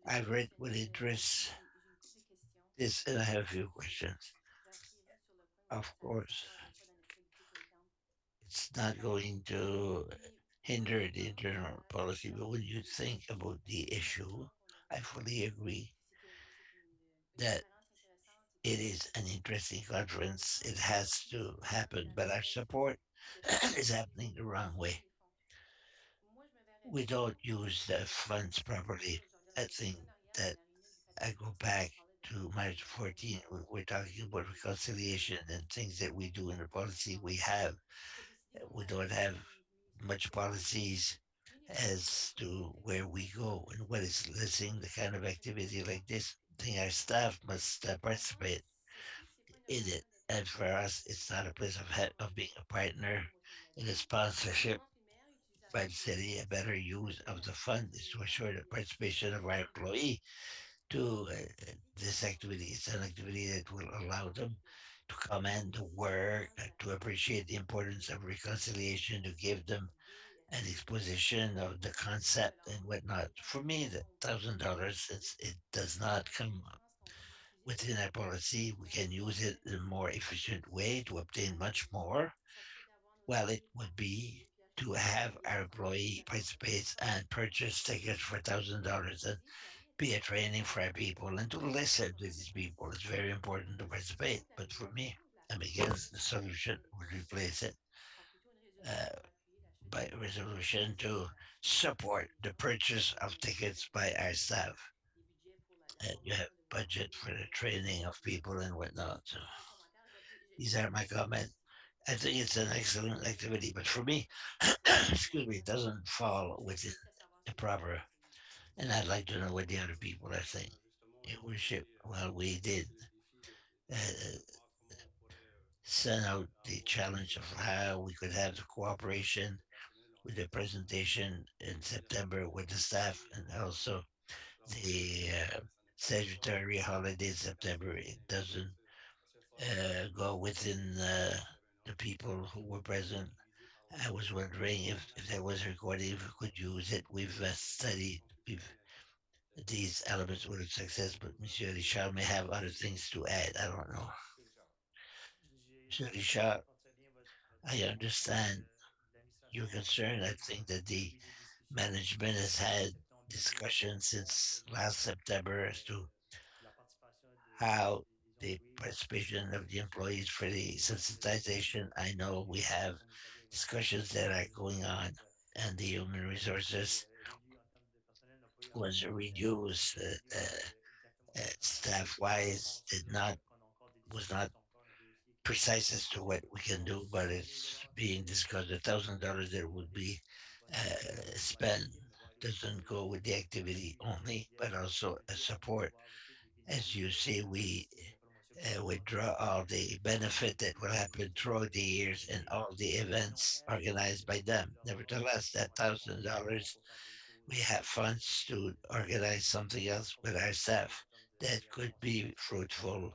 I've le read with questionnaire interest et j'ai une couple de questions. this, and I have a C'est sûr few que questions. j'ai atterri sur le point, mais Of ça course, cadre pas dans notre politique interne. it's not going to Puis, moi, hinder je the pense internal policy, but when you lorsqu'il think about je the suis issue, d'accord qu'on I devrait fully agree c'est une that conférence intéressante, c'est it une is an interesting mais conference. quand It on has appuie to sur le bouton happen, dans la but our mauvaise façon, support de faire is les happening the wrong appropriations way. des fonds. Moi, je me verrais We bien don't use the dans funds ce properly. cas-là, je regarde I avec le think partenariat dans that la réunion du I 14 go mars, quand on back parlait de to March réconciliation, 14, when we're je talking about je me verrais bien reconciliation and things that we do in the policy we ensemble have. pour décider comment We aller don't de have l'avant au niveau much administratif. policies Une des choses que as j'aurais to souhaité where we voir, go and what is listening, the les kind of gens qui activity participaient like this. participer. I think our staff must Pour moi, participate c'est pas une in it. occasion d'être un And for us, partenaire it's not a place of being a pour la partner promotion de la in a ville. Je sponsorship pense qu'une meilleure by the utilisation des city. A fonds, better c'est use d'assurer of la the fund participation is des to gens assure the et la participation of our qualité des activités. employee to Et this activity. It's an activity that will allow them donc, to commend the aussi work, l'importance de la to appreciate the réconciliation pour les importance of reconciliation, to give them idées an innovatrices. exposition of the Pour moi, 1000 concept and whatnot. c'est un For beau me, montant the qu'on peut $1,000, utiliser. since it does not come Je pense qu'on peut utiliser within our policy, we can use it in a more efficient way to obtain much more. ça serait d'avoir nos Well, it employés would be participer puis to acheter have des our billets pour employee d'abord participate and s'entraîner puis purchase tickets for $1,000 and puis aller be a avec training for our people and to listen to comment de these people. It's very participer. important to Je suis participate. contre la But for me, réduction de la I'm force against publique the par un solution conseil de would politique. replace it Prends plutôt une uh, résolution pour appuyer l'achat des by billets puis resolution financer to support the purchase of tickets by our staff. les budgets pour la And you have formation de vos budget employés for the puis training of les people and conseils. whatnot. So Ça, c'est mes commentaires. these are my J'apprécie comments. I think it's an excellent activity, but for me, c'est juste mes excuse me, it commentaires. doesn't fall Je within laisserai savoir the si les autres proper. conseillers veulent. And I'd like to know what the other people are saying. Your worship, well, we did uh, send out the challenge of how we could have the cooperation with the presentation in September with the staff and also the statutory holiday in September. It doesn't go within the people who were present. I was wondering if there was a recording, if we could use it. We've studied these elements with success, but Monsieur Richard may have other things to add. I don't know. Monsieur Richard. Monsieur Richard, I understand your concern. I think that the management has had discussions since last September as to how the participation of the employees for the sensitization. I know we have discussions that are going on, and the human resources was reduced staff wise. Did not was not precise as to what we can do, but it's being discussed. $1,000 that would be spent doesn't go with the activity only, but also a support. As you see, we withdraw all the benefit that will happen throughout the years and all the events organized by them. Nevertheless, that $1,000, we have funds to organize something else with our staff that could be fruitful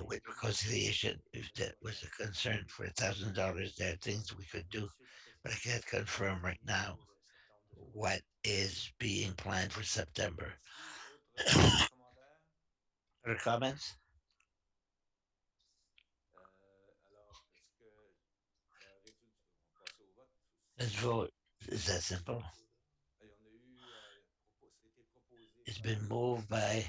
with reconciliation. If that was a concern for $1,000, there are things we could do, but I can't confirm right now what is being planned for September. Other comments? Alors, est-ce que le résultat, on va passer au vote Let's aussi. vote. Is that simple? Et on a eu, ça a été proposé It's been moved by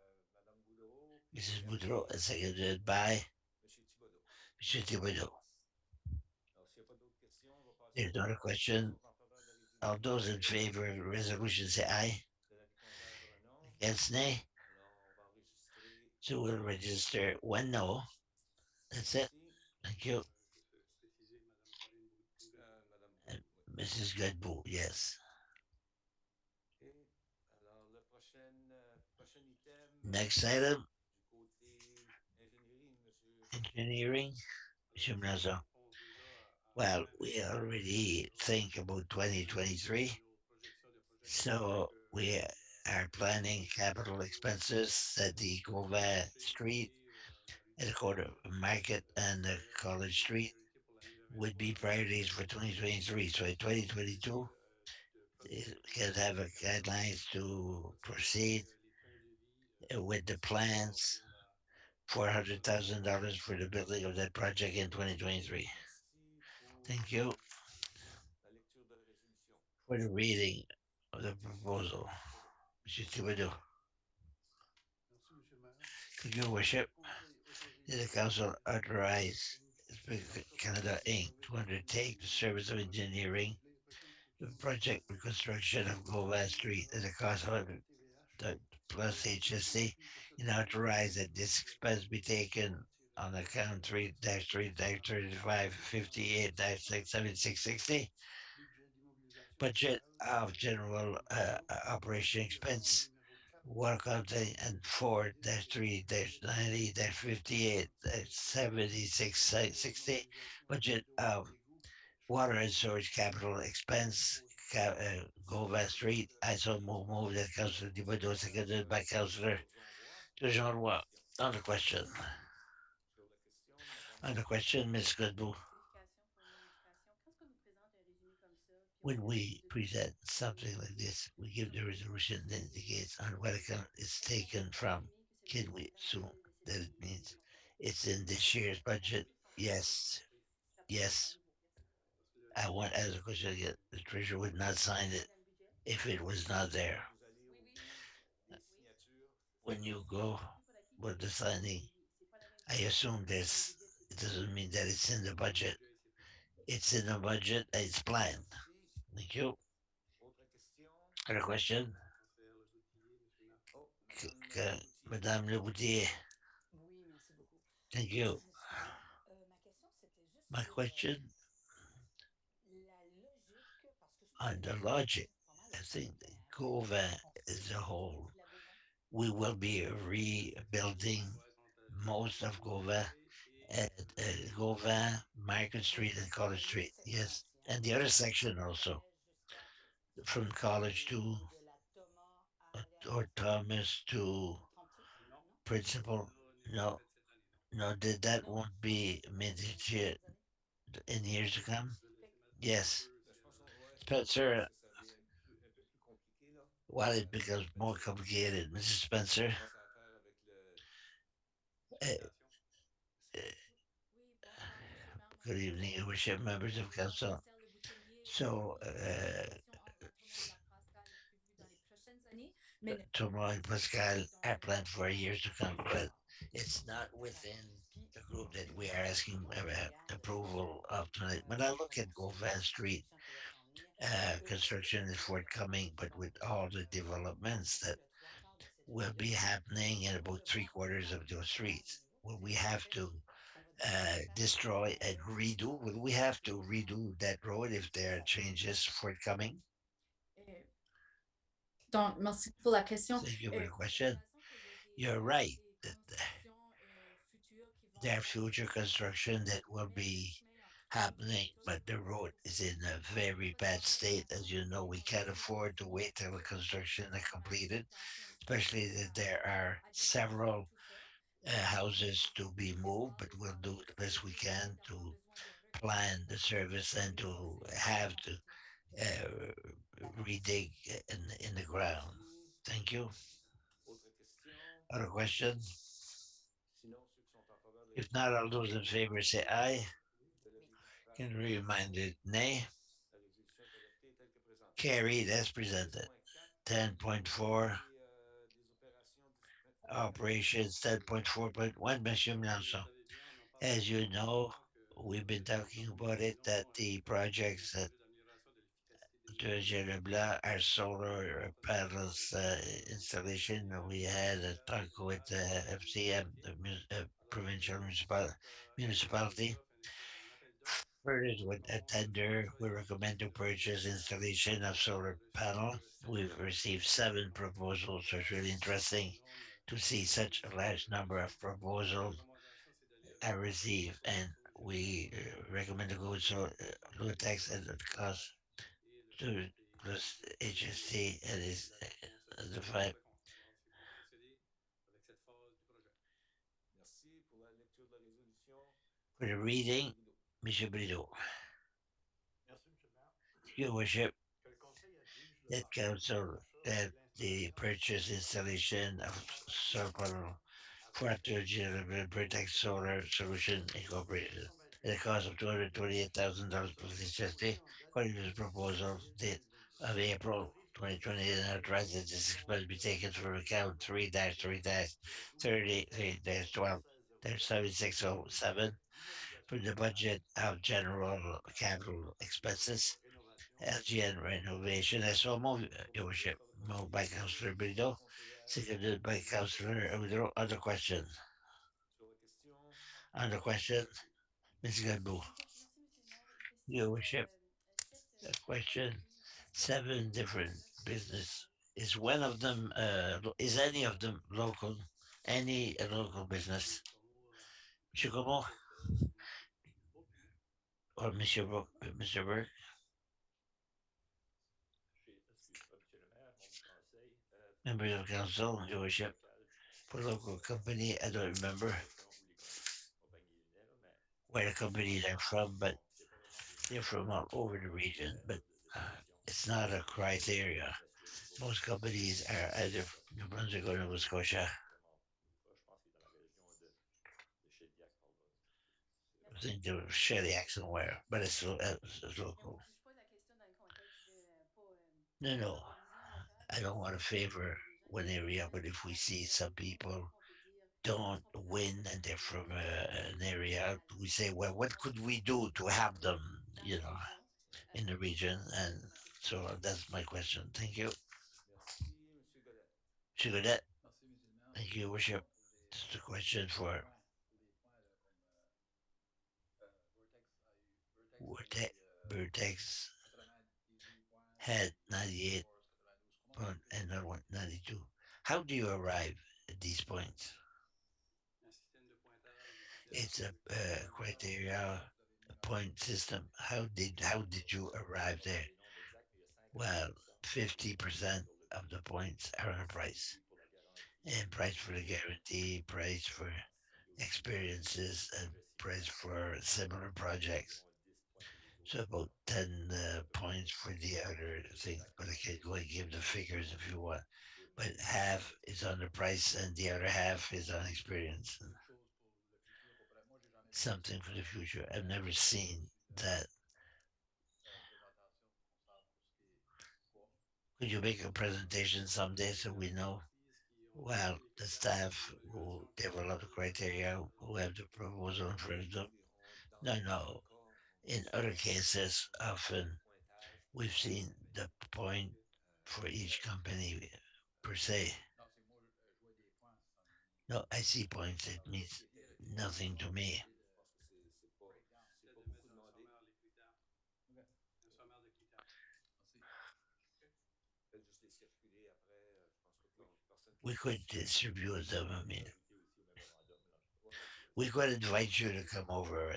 par Madame Boudreau, Mrs. puis Boudreau and après seconded by Monsieur Thibodeau. Mr. Thibodeau. Alors, s'il n'y a pas d'autres questions, on va passer There's au no other vote. Ceux qui question. sont en faveur de la All résolution those in favor of the resolution say aye. de l'avis comptable, non. Against nay. Alors, on va enregistrer So we'll register one no. That's it. merci. Thank you. Juste préciser, Madame Pauline Boudreau. Madame And Boudreau, oui. Mrs. Godbout, yes. Et alors, le prochain item Next item, du côté ingénierie, Monsieur engineering. Mr. Mnazo. On pense déjà Well, à we 2023. already think about 2023. Nos projections de projection avec So we are planning capital expenses at the Gauvin marché Street immobilier à la rue at du the corner of Market and the serait College une Street priorité pour l'année would 2023. be priorities for 2023. So in 2022, De we procéder pour can have a cette année. guidelines On to continue avec proceed les points de vie, with the 400 000 plans, pour la construction de ce $400,000 projet. for the building of that project in 2023. merci pour Thank you la lecture de la résolution. for the reading of the Monsieur proposal. Thibodeau. Mr. Thibodeau. Merci, Monsieur le maire. Could your worship, Le Conseil autorise did the council Canada authorize Inc., Canada l'entreprise Inc. chargée to de undertake the finaliser service of le engineering the project reconstruction of Gauvin Street at a cost of plus HSC and authorize that this expense be taken on account 3-3-35 58-67660 budget d'immobilisation budget générale of general operation expense numéro 4 work content and 4-3-58-98-58-7660 budget of water and sewage capital expense, Gauvin Street. I so move that Councillor Thibodeau, seconded by Councillor Jean Roy. On the question. Sur la question, Madame On the question, Ms. Godbout. Vérification pour une indication. Quand est-ce qu'on nous présente un résumé comme ça, puis on When met la we liste de tout ce present qui something est like this, we give sur the quel compte resolution ça that c'est, indicates on what account it's est-ce qu'on peut taken from. confirmer que c'est le Can budget we dans assume lequel c'est that les, it les sommes means qui sont prévues? it's in Parce this que year's la budget? poursuite sont prévues. Yes. C'est la première fois Yes. à nouveau. Merci. I want as a question again, the treasurer would not sign it Dans le budget? if it was not there. vous allez Oui, aux oui. prises des Oui. signatures, c'est When ça? you Si go c'est acquis pour acquis que with the c'est dans, signing, oui, oui, c'est pas la même I chose que assume dans le this. budget, c'est It prévu. doesn't mean that it's in the budget. budget, c'est prévu. It's in the budget. It's planned. Merci. Thank you. Autre question? Other question? Conseillère Le Boutillier, Monsieur le maire. Oh, Madame Boutier. Madame Le Boutier. Oui, merci beaucoup. Thank you. Excusez-moi. Ma question, c'était juste My sur question la logique, parce que je pense on que the c'est logic. pas mal I au think complet, the hein, Gauvin as a reconstruire toute whole, la Gauvin. we will be Cette rebuilding extension va être entre most of Gauvin et at Gauvin, Market Oui, Street, and c'est ça, College il y a une Street. section, Yes, and the other section also allait jusqu'à from College au niveau de la Thomas à aller à or François Thomas to 30 non, non? Principal. n'est pas No, faite cette année, non. no, that Non? won't Ça, be c'est dans les immediate prochaines années? in years to come. Je vais laisser Madame Yes, un peu, Ben, si je elle pense veut. qu'on ouais, Spencer. ça devient un peu plus compliqué, là. While it Madame becomes more Spencer. complicated, Mrs. Spencer. Je pense que ça a à faire avec Uh, Explication. uh, Oui, bonsoir, Monsieur le maire. Moi, Good je evening, représente your worship, members of le council. Jean-Christelle Le Boutillier. So, Oui, la discussion entre Thomas et la Pascal est prévue dans les prochaines années, mais Tomo and Pascal are planned for dans years to come, but it's not D'accord. within Puis, the group that we are c'est asking quoi le regard de approval changement of tonight. When I look comme at on sait, il y a Gauvin une Street, construction qui va s'en venir? construction is forthcoming, but with all the developments that will be happening in about three quarters of those streets, will we have to destroy and redo? Will we have to redo that road if there are changes forthcoming? Euh, donc, merci pour la question. Thank you for the question. Confirmation qu'il y a You're right des that constructions futures qui vont there are être future construction that will mais le be chemin, en tout cas, happening, est but toujours the aussi road is ouvert. in a Donc, il very va bad s'avoir state. As you know, des we can't conversations afford to finies wait till the construction is par rapport à completed, l'habitation especially institutionnelle, that there are à déménager several tout ça. houses C'est to sûr que be les moved, but demandes we'll sont do the aussi best we can élevées d'avoir to besoin de plan the reconstruction service and et to c'est ça qui have va to arriver. redig in the ground. Merci. Thank you. Autre question? Other question? Sinon, ceux qui sont en faveur de If not, all those in l'exécution favor say aye. de l'avis principal Can sur be la résolution. reminded nay. La résolution est adoptée telle que présentée. Carried as presented. 10.4 Des opérations operations 10.4.1, Monsieur Melanson. As you know, we've been talking about it that the projects that Leblanc, our solar panels installation, we had a talk with FCM, the provincial municipality. First, with a tender, we recommend to purchase installation of solar panel. We've received 7 proposals, so it's really interesting to see such a large number of proposals I receive, and we recommend to go with low tax and the cost to plus HST and is the five Merci pour la lecture de la résolution. for the reading, Monsieur Brideau. Your worship, that council that the purchase installation of solar panel for General Protect Solar Solution Incorporated at a cost of $228,000 plus HST, according to the proposal date of April 2020, and authorized that this expense be taken from account 3-3-30-33-12-7607 from the budget of general capital expenses. LGN renovation. I saw move, Your worship. Moved by Councillor Brideau, seconded by Councillor Oudreau. Other question? Sur la question, Other question? Ms. Gadbo. Merci, Monsieur le maire. Your Effectivement, worship. A question. presque 7 different business. Is one of them, is any of them local? Any local business? Monsieur Como or Monsieur Brook, Mr. Burke? Monsieur le maire, on me conseille Members of council, Your worship. local, For local company, I don't remember région où les compagnies venaient, là, mais where the companies are from, but c'est pas vraiment they're from all over the region. But des solutions. it's not a criteria. La suite, il va Most companies are either from New Brunswick or Nova Scotia. vraiment une fois, je pense qu'il est dans la région de Shediac. I think they were Shediac somewhere, but it's local. Puis je pose la question dans le contexte de pas No, no, favoriser un local, I don't want to favor one area, but if we see some people don't win and they're from an area, we say, well, what could we do to help them, in the region? And so that's my question. Thank you. merci, Monsieur Godet. Monsieur Merci, Monsieur le maire. thank you, Worship. Des, Just a question for des points là, comme Vertex Vertex a eu 98 points, had 98 Force 92. Comment point vous and faites another one 92. How do you arrive at these points? It's a criteria, a point system. How did you arrive there? Well, 50% of the points are on a price. And price for the guarantee, price for experiences, and price for similar projects. So about 10 points for the other things, but I can go and give the figures if you want. But half is on the price and the other half is on experience. quelque chose pour le futur, pour moi j'ai jamais vu Something for the future. I've never seen that. présentation constante pour ce qui est course. Could you make a presentation someday so we know? Well, the staff who develop the criteria, who have the proposal in front of them. No, no. In other cases, often We've seen the point OK. for each company per se. Non, c'est moi, jouer des points, ça me. No, I see points. It Alors, qu'est-ce means qui était Il y a des nothing to récurrent me. aussi, je pense que c'est pas, breakdown. c'est Essaie pas de mettre beaucoup dans le demandé. sommaire les critères. OK. Un sommaire de critères. Merci. Faites juste les circuler après. Je pense que personne qui We est could ici distribute them. I est mean, invité aussi au memorandum. Là. Ouais, we c'est could bon. invite you to come over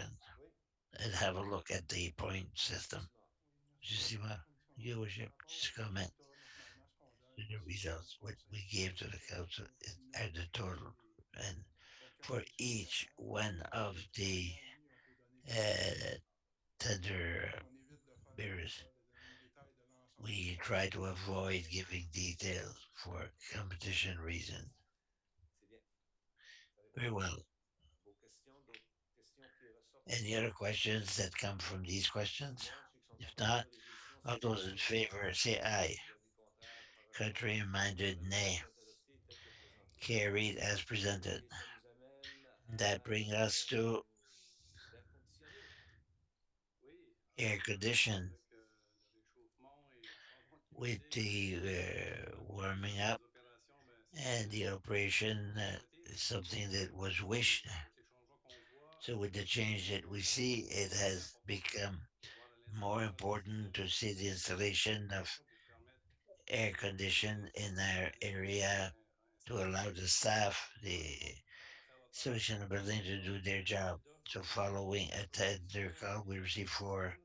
Oui, and have a look at the point system. absolument. Just see what you wish just comment to the results what we gave to the council at the total and for each one of the uh, tender bearers. We try to avoid giving details for competition reasons. C'est bien. Ça répond Very à well. vos questions, d'autres questions qui ressortent Any ici. other questions that come from these questions? Sinon, ceux qui sont en If faveur not, de résolution, all signifient those par in le bouton favor say aye. avis contraire par un non. Contrary Alors, minded, la nay. résolution est adoptée telle que présentée. Carried as presented. Et ça nous amène That à brings us to l'air conditionné. Oui, air alors condition avec le réchauffement et le changement with climatique the et warming l'augmentation up des opérations, ben, and the operation souhaité, is mais something that was wished. avec les changements qu'on voit, So with the change that we see, it c'est aussi has important become de voir more l'installation d'un important système to see the installation of d'expression pour permettre air aux condition in fournisseurs our d'énergie et area to allow the staff, the de faire leur travail. solution building to do their job. So following a tender call, we received four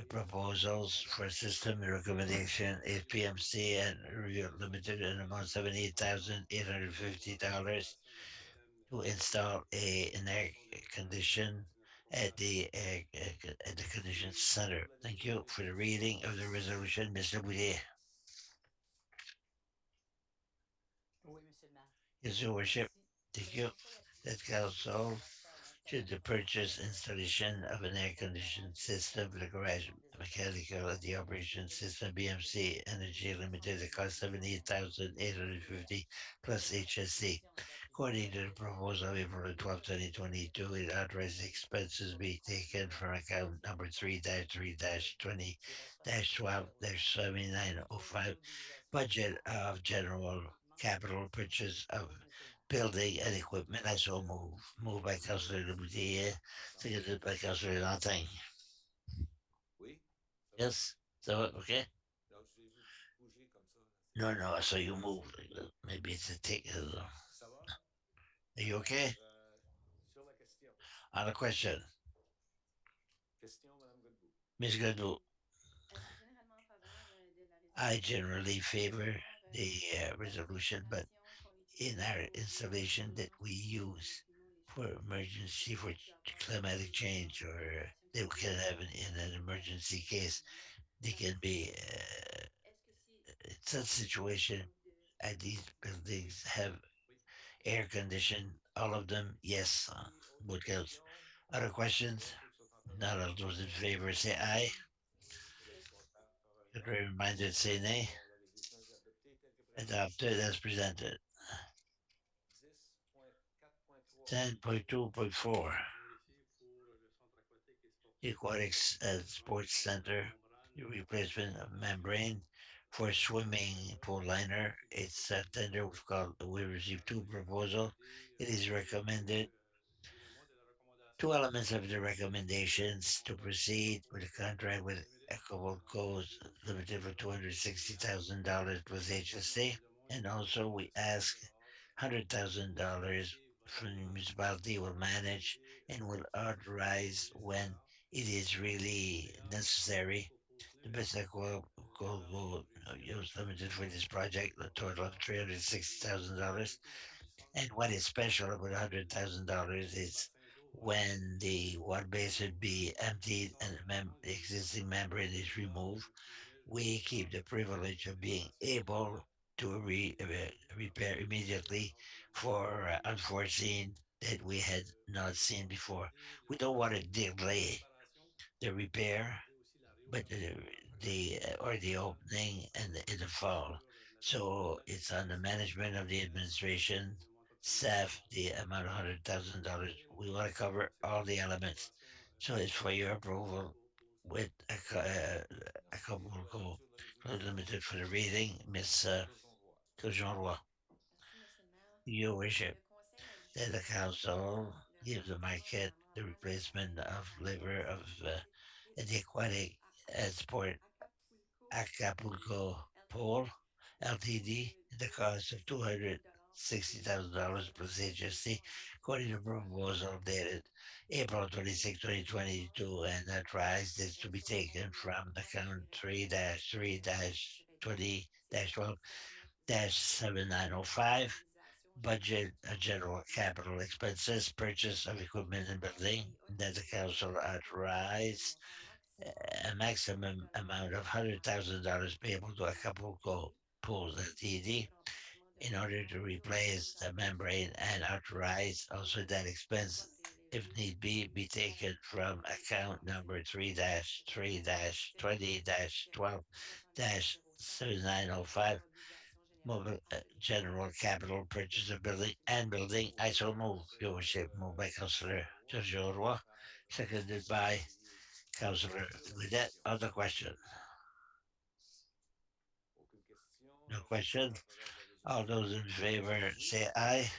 proposals for system recommendation is PMC and Review Limited and amount $78,850 to install an air condition at at the condition center. Thank you for the reading of the resolution, Mr. Bouillet. Oui, monsieur le maire. Yes, your worship. Merci. Thank Le you. council That approuve council should the l'installation d'un purchase système installation of an air pour le conditioned garage de system for the garage planification des mechanical opérations of the BMC operation system Énergie BMC Limited Energy pour Limited. The cost 78,850 $78,850 plus Cette HSC. acquisition date du According 19 to the février proposal of April 12, 2022 2022, it authorizes expenses sur le be taken principe from account number du 3-3-20-20-12-7905 d'utilisation des budget garages of et general l'équipement. capital purchase of Oui, monsieur le maire. building and Est-ce qu'il y equipment. a I d'autres so questions move. ici Moved by Councillor sur ce Leboutillier, dans ce seconded by dossier? Councillor Lantin. Oui, ça va? Yes? So, okay? Alors, je vais vous bouger comme ça. Là. No, no, I saw you Ah, move. Maybe it's a tick. ça va? Are you Alors, okay? sur la question. On the question, Question, Madame Godbout. Ms. Godbout, Généralement en faveur de la I résolution, generally mais il favor faut savoir the dans les resolution, but installations qu'on in utilise our pour les services installation that d'urgence we aussi, comme les use climats, les for choses comme ça, emergency, est-ce for qu'on peut avoir climatic des change, exemples or d'installations qui they sont can déjà have in an emergency réalisées case, they dans can les be systèmes? Est-ce que si such situation at these buildings have air condition, all of them, yes, Merci. Autre would count. question? Other questions? Sinon, ceux qui sont en faveur Not de all those in résolution favor signifient say par aye. oui. Et l'avis contraire par un non. Contrary minded say nay. Alors, la résolution est adoptée telle que présentée. Adopted as presented. 10.4.3. 10.2.4. Vérifier pour le centre aquatique et sportif Aquatics le Sports Center, the replacement of remplacement membrane for swimming pool liner. ainsi que It's a tender. We received two j'ai proposals. recommandé It is recommended deux éléments de la two recommandation. elements of the Le recommendations to contrat de proceed with a pour contract with 25 000 Equitable Codes Limited for $260,000 plus également, HSC. il demande And une also dotation we de 100 000 ask $100,000 municipalité from the va municipality will manage autoriser and will l'utilisation authorize nécessaire when it is really ayant necessary. proposé The best Equitable l'inversion du use CRHC limited for this pour project, a total of la $360,000. qualité aussi du centre And what is special about $100,000 le is bassin d'eau va when the water base would be emptied and installation the du existing membrane is removed, je couvrais le we keep the privilege of being able to repair immediately for unforeseen that we had not seen before. We don't want to delay the repair, but or the opening and in the fall. So it's on the management of the administration staff. The amount of $100,000. We want to cover all the elements. So it's for your approval with a couple Merci will pour la go lecture de la résolution. limited for the reading, Miss Turgeon Roy. Courgeon. Merci, Monsieur le maire. Your worship, Le conseil a that the jugé council insuffisant le gives the remplacement de market la the membrane de replacement bassin of d'irrigation liver des of aquatiques et the des aquatic sport Acapulco Pool Acapulco Ltd. Pole au coût Ltd, de the cost of two hundred $260,000 sixty plus thousand dollars plus l'installation d'une HSC, sonde according to citoyenne. proposal dated April 26, Ainsi, cette dépense 2022, and authorized is to est be sur le taken montant de from account 3 3 20 12 7905 budget general capital expenses, purchase of equipment and building, that the council authorize a maximum amount of $100,000 payable to Acapulco Pools Ltd. in order to replace the membrane and authorize also that expense, if need be taken from account number 3 3 20 12 7905 mobile general capital purchase of building and building. I so move. Your worship, moved by Councillor Giorgio Roy, seconded by Councillor Goudet. Other question? Aucune question. No Je question. tiens à travers la All résolution those in favor d'autoriser say aye.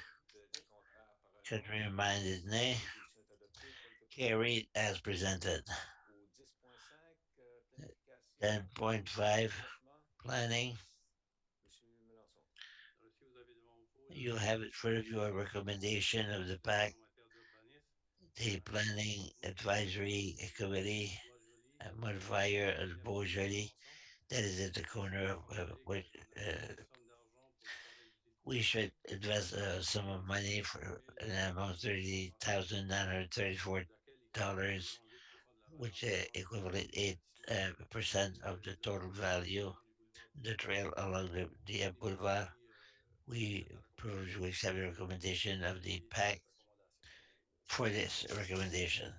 des contrats par Should be annonce. reminded nay. La résolution est adoptée telle que présentée. Carried as presented. Au 10.5, planification et 10.5 développement, planning. Monsieur Melançon. Ici, vous avez devant vous You la have it for review a recommandation recommendation of the en PAC, matière d'urbanisme. the Planning Advisory Committee, Bois joli, a modifier of Beaujolais, Melançon. that is at the corner of which Une somme d'argent pour le travail we d'utilité. should invest a sum of money for an amount of $30,934, Environ 8% de la valeur which de la equivalent bâtiment. 8% Pour of the les total opérations le value. long du boulevard The Dieppe. trail along the Dieppe Et Boulevard. puis, We cette privilege approbation to accept the suffit recommendation pour of the valider PAC cette recommandation. for this recommendation.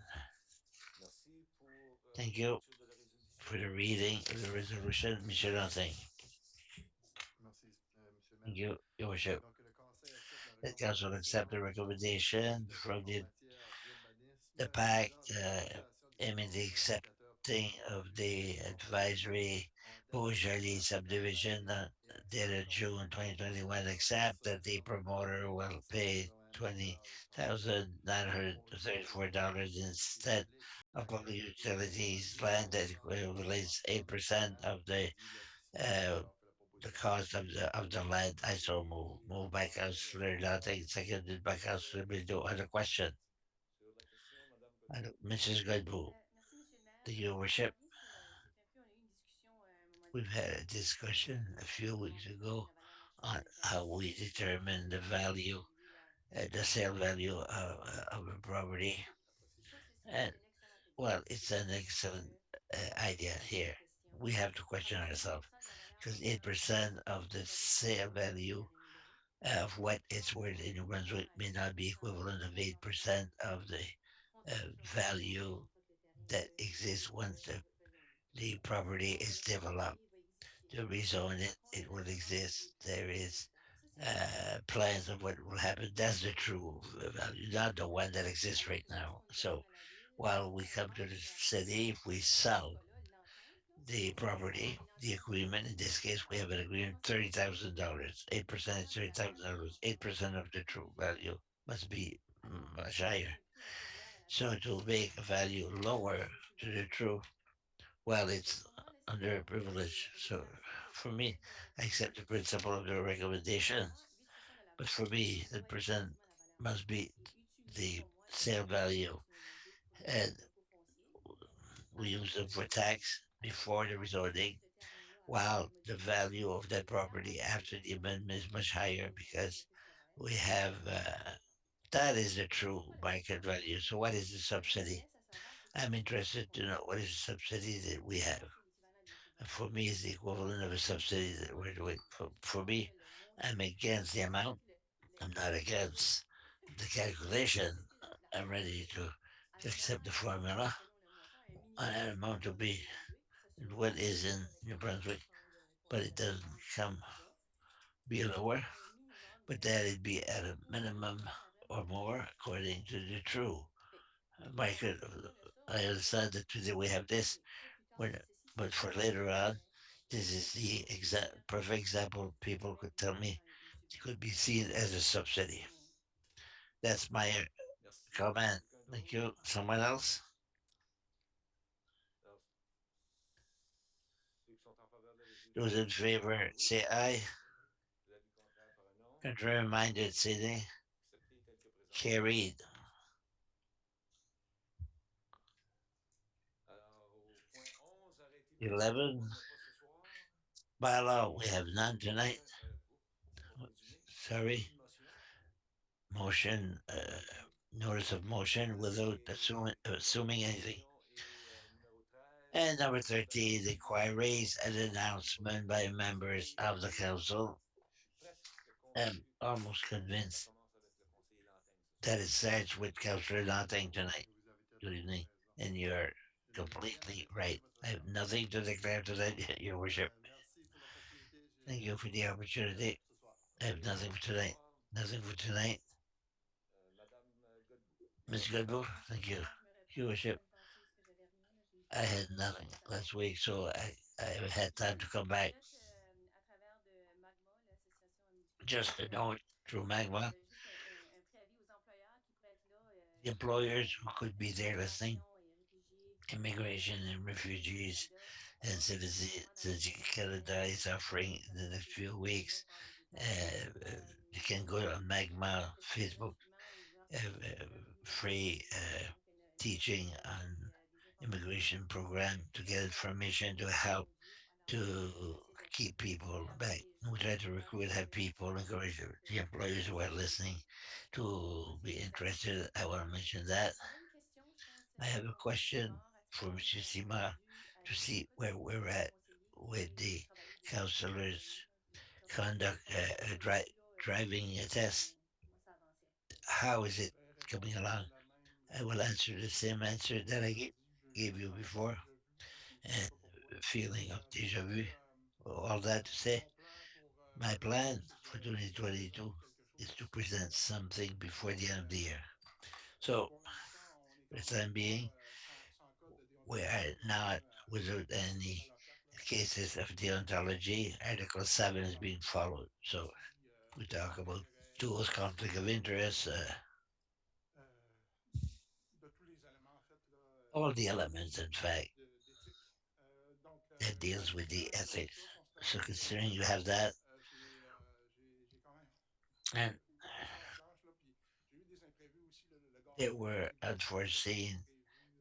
Merci pour Thank la you lecture de la résolution. for the reading of the resolution, Monsieur Lanting. Merci, Monsieur le Thank maire. you, Your Worship. Donc, le Conseil accepte la The Council accept the recommandation recommendation législative from en matière the d'urbanisme PAC, visant la consultation des aiming the différents indicateurs accepting of the préexistants advisory en termes de Beaujolais développement subdivision intérieurbain et dated accessoire June pour une 2021 valeur accept that the somme de promoter will pay $20,934 pour le développement $20,934 d'utilités instead publiques of public et utilities land that 70% des equates dépenses 8% ordinaires of the du lotissement. uh, Alors que la the proposition cost of accepte the land. I so move. et Moved by remet Councillor au Lanting, Conseil seconded by Sur la Councillor Bido. question, Other question? sur la question, Madame Godbout. Mrs. Godbout. Merci, Monsieur le maire. Thank you, Your Worship. Oui, c'est un peu, on a eu une discussion à un moment We've donné had a discussion a few weeks ago on how we determine the value, the sale value of a property. Ça, c'est And une excellente idée. well, it's an excellent idea here. We have to question ourselves because 8% of the sale value of what it's worth in New Brunswick may not be equivalent of 8% of the value that exists once the property is developed. To rezone it, it will exist. There is plans of what will happen. That's the true value, not the one that exists right now. So while we come to the city, if we sell the property, the agreement, in this case, we have an agreement, $30,000. 8% is $30,000. 8% of the true value must be much higher. So to make a value lower to the true, well, it's under privilege. So for me, I accept the principle of the recommendation, but for me, the percent must be the sale value, and we use them for tax before the rezoning, while the value of that property after the amendment is much higher because we have that is the true market value. So what is the subsidy? I'm interested to know what is the subsidy that we have. And for me, it's the equivalent of a subsidy that we're doing. For me, I'm against the amount. I'm not against the calculation. I'm ready to accept the formula on an amount to be what is in New Brunswick, but it doesn't come be lower, but that it be at a minimum or more according to the true Michael, I understand that today we have this, when, but for later on, this is the perfect example. People could tell me it could be seen as a subsidy. That's my Merci. comment. Quelqu'un Thank d'autre? you. Someone else? Alors, ceux qui sont en faveur de la Those résolution, in s'il vous plaît, favor, dites oui. say aye. Les avis contraires par un non. Contrary minded, say nay. Accepté tel que présenté. Carried. Alors, au point 11, arrêté municipal, on 11. n'en a pas ce soir. Bylaw, we have none tonight. On va pas déjeuner. Sorry. Une motion. Motion, notice of motion without assuming anything. Motion et numéro 13, And number c'est 13, d'avertir les inquiries membres and du announcement conseil by de members municipalité of the et council. je suis presque I'm convaincu almost que ça convinced commence avec le conseiller Lantin ce that soir. it starts with Councillor Nothing tonight. Vous avez Good tellement evening. raison. And you're Je n'ai rien à completely déclarer, right. Votre I have Honneur. nothing to declare tonight, Your Worship. Merci pour l'opportunité. Thank you for the J'ai rien opportunity. pour ce soir. I have Rien nothing pour for ce tonight. soir. Nothing for tonight. Madame Godbout. Miss Oui, Goodwill, merci, thank Monsieur le you. Maire. Je me Your répète, la Worship, semaine passée, est-ce que j'avais rien, là, j'ai eu I plusieurs had appels nothing suite à last mon week, so I had time to come je back. note à travers de Magma, l'association à Just a mutualité, note through Magma. juste un préavis aux employeurs qui pourraient être là The pour employers who could be there listening, immigration et réfugiés immigration and citoyens du refugees Canada and offre citizens présentement dans les that prochaines Canada semaines is offering in sur the leur next few Facebook Magma weeks. part des détails. You can go on Je note Magma que c'est Facebook gratuitement aux universités qui veulent free bénéficier donc une teaching information on des informations immigration program to get sur information to l'immigration help au lieu. Alors, to j'essaie de keep people recruter back. les We gens try to vers recruit, have people, encourage the employers who are listening to be interested. I want to mention that. J'aurais une question, je pense, I have a pour M. question Simard à for travers Mr. Sima l'entrevue to avec see Code where d'éthique we're des at conseillers qui with veulent the travailler directement avec counselors' l'employé. Puis comme ça, je voulais conduct savoir un peu dri- là, driving test. comment ça avançait. How is Je it vais coming répondre along? la même I will answer the same answer that I gave jeudi, you sans faire before, déjà vu, puis je ne sais and pas pourquoi. feeling of Tout ça deja pour vu. dire, All that to say, mon plan pour my 2022, plan c'est for d'essayer de 2022 présenter quelque chose is to d'ici la fin present de l'année. something before Donc, the end of the year. So, pour l'instant, on est for the quand time même pas being, sans cas de we are déontologie. On est not quand même without assez bien any à leur carte. Là. cases of C'est ce qu'on fait. deontology. Article 7 is Alors, being followed. So, si we talk conflit about d'intérêt, dual conflict of interest, euh, de tous les éléments, en fait, là, all the elements, in fact, d'éthique. Donc, that deals with the considérant qu'on a ethics. ça, qu'on se So, prépare pour considering ça, you have that, j'ai quand même and mis ça à la planche. Là, puis j'ai eu des imprévus aussi. Le there gazon a were été plus long que ce que j'avais unforeseen, prévu.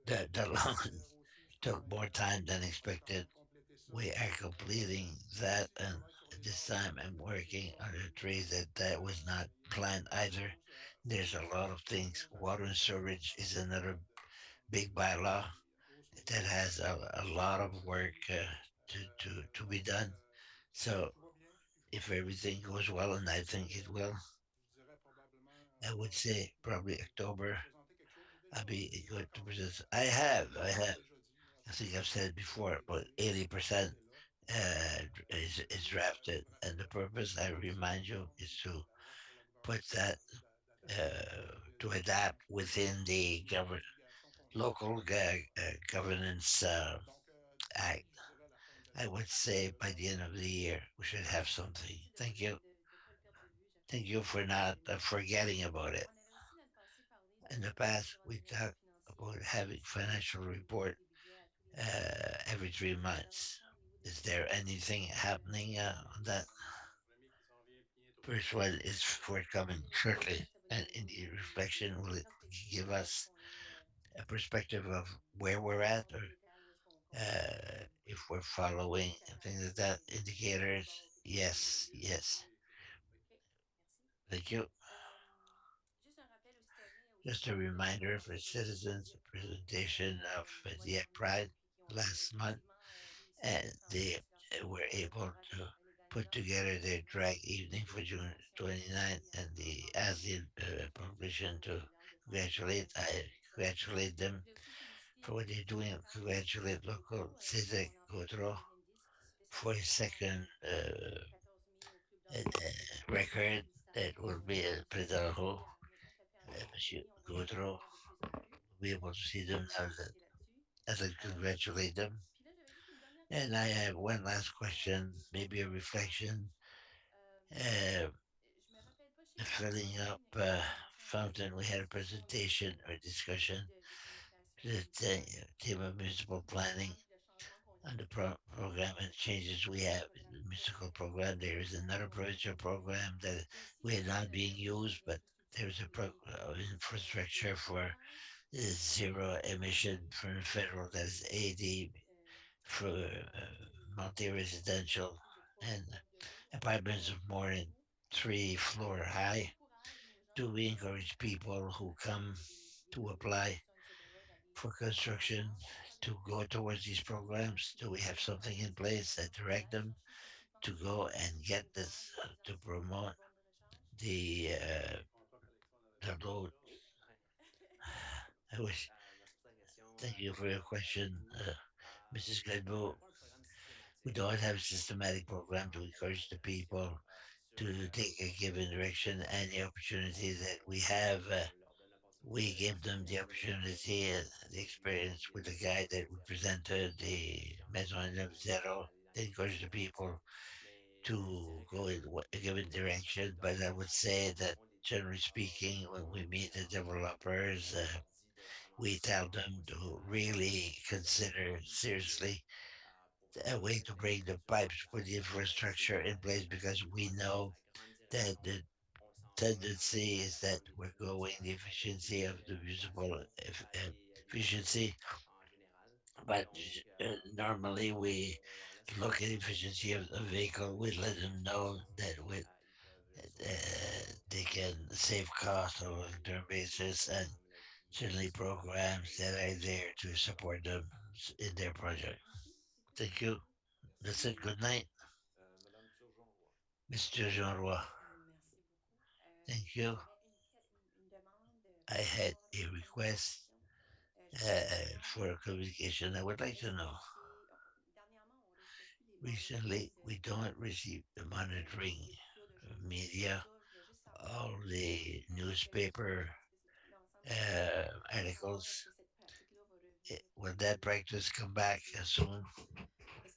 the La lawn serre aussi, took more time than on va quand expected. même compléter ça. We are completing that, Aussi, je and travaille sur at les this arbres time dans I'm le secteur des working on bois. a tree that was not Il y a planned énormément de either. choses. There's a lot of Aussi, les things. gros Water and arrêtés storage is par another rapport de 70 big bylaw des grosses that mesures has a lot of work là-dessus. to be Donc, done. si So tout va bien, puis que je if continue comme ça, everything goes well, and I think d'ici, it will, je dirais probablement I would octobre, say probably je October. vais présenter quelque chose. Mais I'll déjà, be déjà good to quand même, present. I je l'ai have. déjà dit, là, I puis think I've said it je vais le before, but rédiger. La 80% base est là. is Celui, drafted, je me and rappelle the la fameuse purpose, I convention remind you, conforme is de to la loi sur le put gouvernement, that d'adapter to les adapt conventions within the aux obligations local constitutionnelles du gouvernement. governance Donc, act. d'ici, je dirais, la fin de I l'année, would je say by lance the end ça. of the year we should have Merci. something. Merci Thank you. de ne pas le perdre de vue. Thank J'apprécie you for not les mise en place. forgetting about it. On avait aussi dans le passé parlé In the de past, remise de we renouvellement talked financier. about having Est-ce qu'il y a financial report des budgets à tous les mois? every Est-ce qu'il y a three des months. interventions au niveau des Is budgets? there anything happening on that? le premier qui s'en vient bientôt. First one is Est-ce que forthcoming c'est le shortly, contexte à votre and in niveau the des reflection, will it perspectives? give Est-ce us qu'on est a perspective of where we're au at, bord or de l'étal ou est-ce qu'on continue if we're à following jusqu'à and temps things like que that, les budgets soient sur le indicators? bord ou quelque chose? Yes, yes. OK, merci. Thank you. Juste un rappel aux citoyens aussi, Just a il y avait la reminder for présentation de citizens, the Dieppe Pride presentation of au mois de the janvier, Pride puis qui ont last month, effectivement réussi à and mettre en they place leur were célébration able drag to put élégante together sur their le lac drag et evening for June félicitations 29th, aussi and they en asked amont the avec publication l'invitation to du village de Fort-École congratulate. I Saint. congratulate Je them voulais aussi féliciter for what they're doing. Cédric aussi, Congratulate local Gaudreau, Cedric son enfant qui a le Gaudreau deuxième disque, qui se fait sa for his mission second le 14 mai au Club d'Orient de Québec. record that Félicitations will be aussi. Président Puis, maintenant que la paix en Monsieur Gaspésie, on va en Gaudreau avoir de plus en plus. be able to see them now. That Vérifier là-dessus. I'd like to congratulate them. Puis là, j'avais juste une dernière And question I par have rapport one aux last missions question, des maybe a autres fountains. reflection. Euh, Uh, je me rappelle pas, je sais the que l'année filling up prochaine, il y a une présentation un peu fountain, we had a discussion là, presentation or discussion de planification to the municipale, theme of municipal du planning programme puis le changement qu'on a on the fait. program and Cette année, changes we il y a un have in programme the musical international program. There is another provincial program that et aussi we are j'aimerais not being savoir au niveau used, de but l'infrastructure, there's a infrastructure zéro for chauffage, zero emission from federal that is 80 for renforcer les multi-residential plus de and 3 groupes de 2. Est-ce que c'est apartments of correct more pour than vous? 3 floor Est-ce qu'on high. encourage nos gens Do we qui sont encourage people who come qui ont des to permis de apply construction, etc., d'aller for en construction avance sur ce to programme-là? go towards these Ou programs? s'il Do we faut have vraiment something faire un in petit place that accompagnement puis direct aller them chercher ces to go subventions-là and get pour rendre this les to résidences plus promote bornes de recharge? the the load? I wish. Merci pour ta question, Thank you for your Madame question, Gadou. Mrs. On n'a Gladbo. pas un programme We systématique don't have a pour systematic encourager les program gens to à aller dans encourage cette the direction. people C'est sûr to take a given qu'opportunité direction, qu'on and the donne, opportunity that we on, have, on leur donne l'opportunité we give them the d'expérimenter avec opportunity and the experience with the guy that we presented, the Maison of Zero, to encourage the people to go in a given direction. But I would say that generally speaking, when we meet the developers, we tell them to really consider seriously a way to bring the pipes for the infrastructure in place because we know that the tendency is that we're going the efficiency of the usable efficiency, but normally we look at efficiency of the vehicle. We let them know that they can save costs on a long-term basis, and certainly programs that are there to support them in their project. Merci, c'est tout. Thank you. That's it. Merci. Good night, Madame Turgeon-Roy. Mr. Jean-Roy. Merci beaucoup. Thank you. J'avais une demande I par had rapport a aux request communications. Je voulais savoir, for a communication. I would like to est-ce que know. c'est... Dernièrement, on ne reçoit plus les Recently, monitoring we de don't receive the monitoring d'écriture de journaux. C'est media, ça, je voulais juste savoir. all Dans ce the temps, on vérifie newspaper dans l'ensemble des médias pour savoir est-ce articles. que cette pratique-là va revenir Will that practice come back soon? qu'est-ce qui se passe.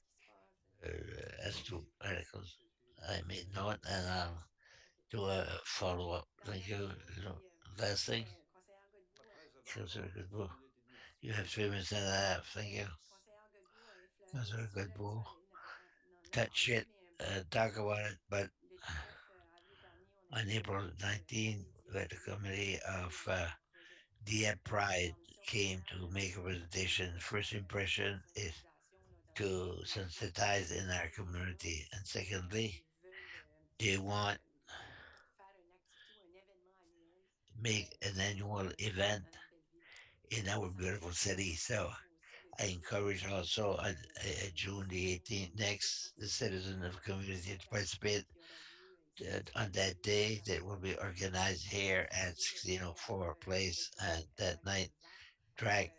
As to articles, I made note and I'll OK. do a Puis, follow up. Thank dernière you. chose, puis Last thing, conseillère Godbout Après, ça va Councillor encore Goodbull. 3 minutes et demie. You have 3 minutes and a half. Thank you. conseillère Godbout a effleuré Councillor ce sujet-là, Goodbull. n'en a Touch parlé, it, mais talk about it, but le 19 avril dernier, on on avait April à 19th, Dieppe the committee of un projet Dieppe de Pride permission came communale to make a presentation. First impression de is sensibilisation là, to dans les villes. sensitize in our Deuxièmement, community. And aussi, secondly, ils veulent they want faire une activité ou un événement annuel make an annual event dans notre belle ville. in Je voulais our savoir beautiful est-ce que ça city. va être So correct aussi le I 19 encourage also on June the l'association 18th des next the participants citizen of community participeront to à l'activité participate qui aura lieu ici au on centre that ville de day that will be New-Brunswick. organized here Si vous at voulez le drag à 1604 place and that night extravaganza drag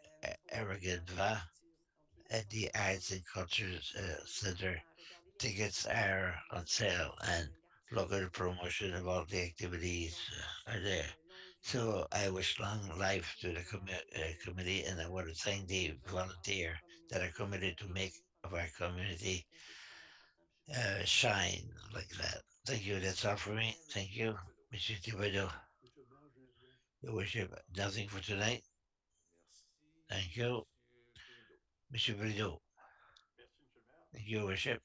aux arrogant arts et va culture. Donc les billets at sont the déjà Arts and vendus. Cultures Je vous invite Center. à regarder les réseaux Tickets sociaux. Il y a are une on promotion avec sale and local l'activité promotion qui of va all se the dérouler. activities Donc are merci, there. longue vie So I et wish long merci life beaucoup to de the vraiment suivre le committee, and I dossier want to thank the et de faire de notre volunteer that are communauté committed to make rayonner comme of ça. our community Que c'est super important. Puis je vous souhaite shine une like excellente that. journée. Thank you. That's all for me. Bien, Thank Monsieur you, Thibodeau. Mr. Thibodeau. Your worship, nothing for tonight. Merci, Thank you, Monsieur Brideau. Mr. Brideau. Merci, Monsieur le maire. Thank you, your worship.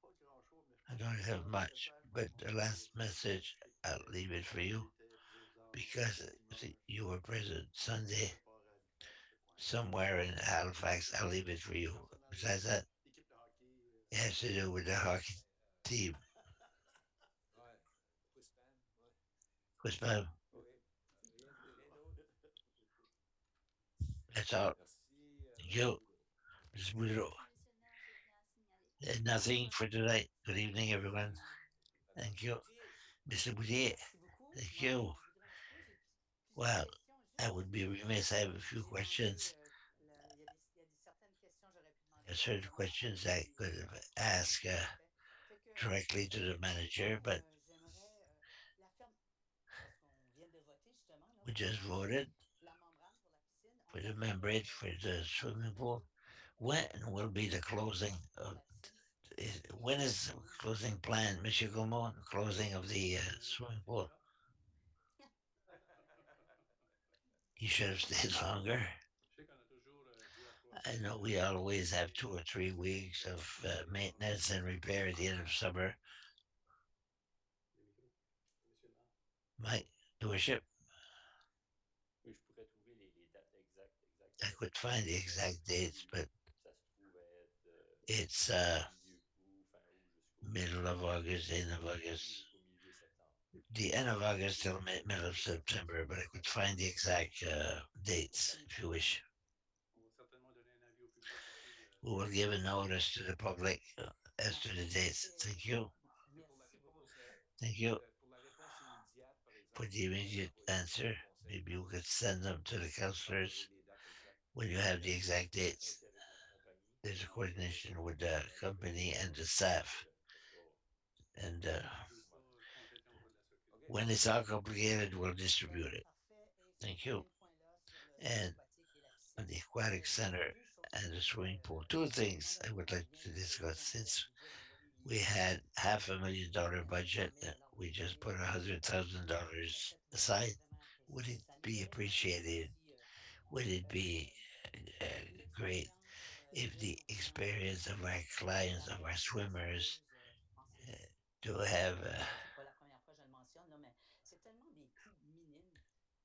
Pas grand-chose, mais je I pense don't que le have dernier much, message que but vous the m'avez last adressé, message, c'est I'll que leave it for you il était présent because dimanche you were present Sunday quelque part à Halifax, ce coin-là. somewhere in Halifax. I'll leave it for you. Besides that, it has to do with the hockey team. Ouais, beaucoup de spam. Ouais. Quiz, Oui, rien d'autre. that's all. Merci, Thank Madame you, Boudreau. Mr. Brideau. Merci, monsieur le maire, j'ai rien à signaler. Nothing for tonight. Good evening, everyone. Merci, Madame Thank you, Boutier. Mr. Boudier. Merci beaucoup. Thank Moi, you. je voudrais un petit peu, j'ai plusieurs Well, questions. I Juste, would be remiss. I have a few j'ai demandé, questions. il y a certaines questions j'aurais pu demander Certain directement questions I could have au asked préfet. Fait que, directly to the manager, but j'aimerais la ferme, parce qu'on vient de voter justement là, we pour just voted la membrane pour la piscine. for for the membrane for the swimming pool. When will be the closing? When is the closing plan, Monsieur Gaumont? Closing of the swimming pool? You should have stayed longer. I know we always have 2 or 3 weeks of maintenance and repair at the end of summer. My worship, Oui, je pourrais trouver les dates exactes, I mais could find the exact dates, but ça se trouve être it's milieu août, fin août middle of August, end of August, jusqu'au milieu septembre. the end of August till middle of September, but I could find the exact dates if you wish. We will give a notice to the public as to the dates. Thank you. Et pour la réponse, Thank you pour la réponse immédiate, par for exemple, the immediate answer. Maybe you could send them to the counselors les dates exactes. when you have the exact dates. Aussi avec la compagnie. There's a coordination with the company and the staff. And when it's all complicated, we'll distribute it. Thank you. And on the aquatic center and the swimming pool, two things I would like to discuss. Since we had $500,000 budget, we just put $100,000 aside. Would it be appreciated? Would it be uh, great if the experience of our clients, of our swimmers, uh, to have C'est pas la première fois que je le mentionne, là, mais c'est tellement des coûts minimes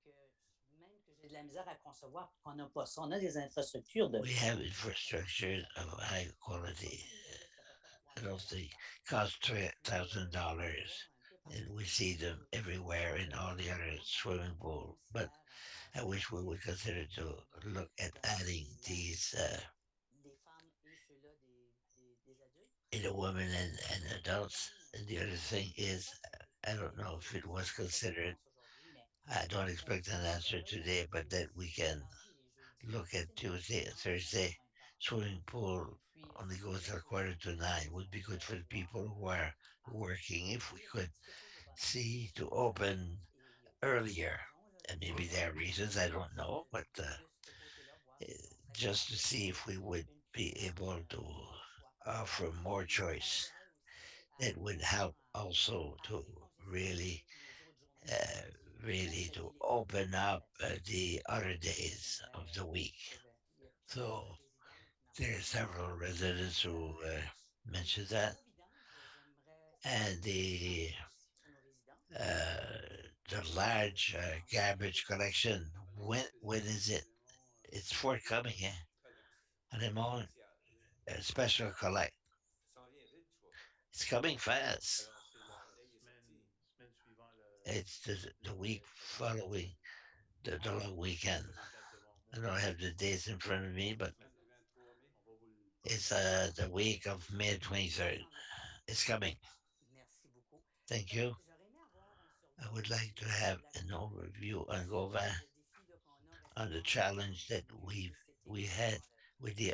que même que j'ai de la misère à concevoir qu'on n'a pas ça. On a des infrastructures de. we have infrastructures of high quality. 70 000 I don't think cost $3,000, and we see them everywhere in all the other swimming pool. But I wish we would consider to look at adding these des femmes et ceux-là des adultes. in the women and adults. And the other thing is, I don't know if it was considered. I don't expect an answer today, but that we can look at Tuesday and Thursday. Swimming pool only goes till 8:45. Would be good for the people who are working if we could see to open earlier. And maybe there are reasons I don't know, but just to see if we would be able to offer more choice. That would help also to really, uh, really to open up the other days of the week. So there are several residents who mentioned that, and uh, the large garbage collection. When is it? It's forthcoming, eh? Raymond, a special collect. Ça s'en vient vite, je crois. It's coming fast. Alors, c'est la veille est sortie. Semaine suivante It's the le week 4 novembre. following the long weekend. Ça, les dates de mon I don't have the dates in front of me, but on va vous le it's the week of May 23rd. It's coming. Merci beaucoup. Thank you. J'aurais aimé avoir un I survol would like to have an overview on sur Govan le défi là, qu'on a on the récemment challenge that au milieu de l'esthétique, we had with the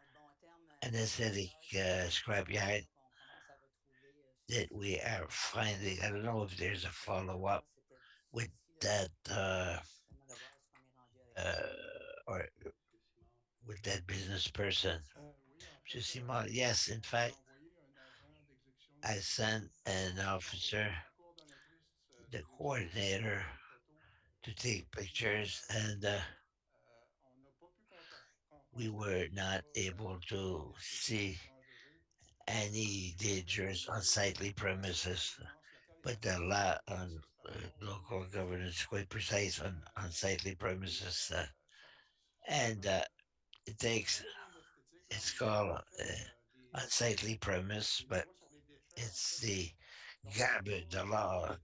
dans le bon terme, anesthetic scrapyard qu'on commence à retrouver that we are finding. I don't know if there's a follow up with that or with that business person. Just yes, in fact, I sent an officer, the coordinator, to take pictures, and we were not able to see any dangerous unsightly premises. But the law on local governance is quite precise on unsightly premises, and it takes. It's called unsightly premise, but it's the garbage, the law.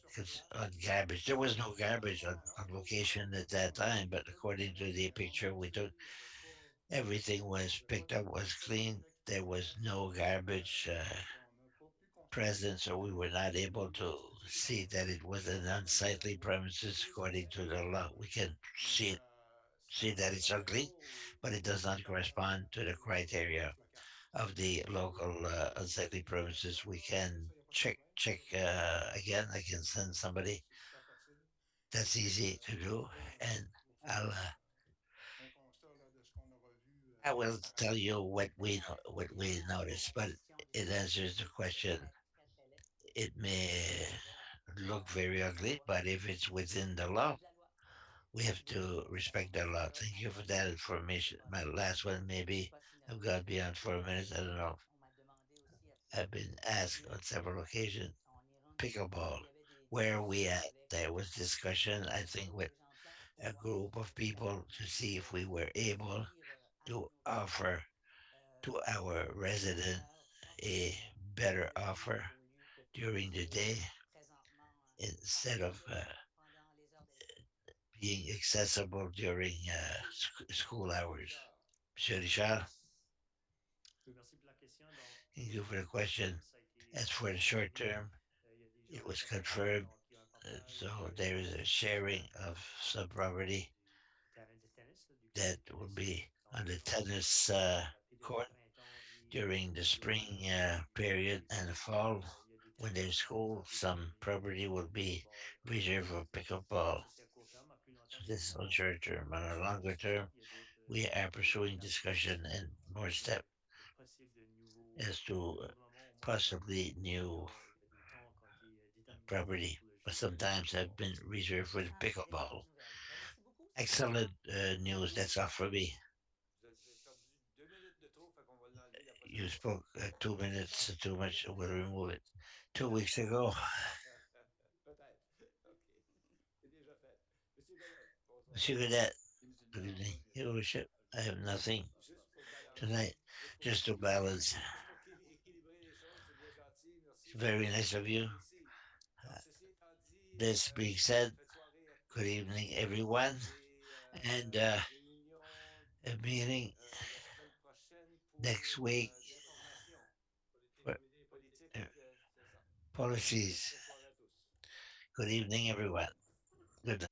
Because on garbage, there was no garbage on location at that time, but according to the picture we took, everything was picked up, was clean. There was no garbage present, so we were not able to see that it was an unsightly premises according to the law. We can see that it's ugly, but it does not correspond to the criteria of the local unsightly premises. We can check again. I can send somebody. That's easy to do, and I'll I will tell you what we noticed, but it answers the question. It may look very ugly, but if it's within the law, we have to respect the law. Thank you for that information. My last one, maybe I've got beyond 4 minutes. I don't know. I've been asked on several occasions, pickleball, where are we at? There was discussion, I think, with a group of people to see if we were able to offer to our resident a better offer during the day instead of being accessible during school hours. Monsieur Richard, thank you for the question. As for the short term, it was confirmed. So there is a sharing of some property that will be on the tennis court during the spring period and the fall. When there's school, some property will be reserved for pickleball. So this is on short term. On a longer term, we are pursuing discussion and more step as to possibly new property, but sometimes have been reserved for the pickleball. Excellent news. That's all for me. Vous avez perdu 2 minutes de trop, fait qu'on va l'enlever la You prochaine fois. spoke 2 minutes too much. We'll remove it. 2 weeks ago, Peut-être. OK. C'est déjà fait. Monsieur Godette, bonsoir. Monsieur Cadet, good Non, moi, evening. j'ai Your rien worship, I à have ajouter. nothing Juste pour balancer. tonight, Juste pour just to balancer. balance. Juste pour équilibrer les choses, c'est bien gentil. It's Merci. very C'est nice of you. apprécié. Donc, ceci étant dit, This being said, faites soirée à good tous evening, everyone, et and réunion a meeting la semaine prochaine next pour week l'information for politique. uh, C'est ça. Bonne policies. fin de soirée à tous. Good evening, everyone. Good night.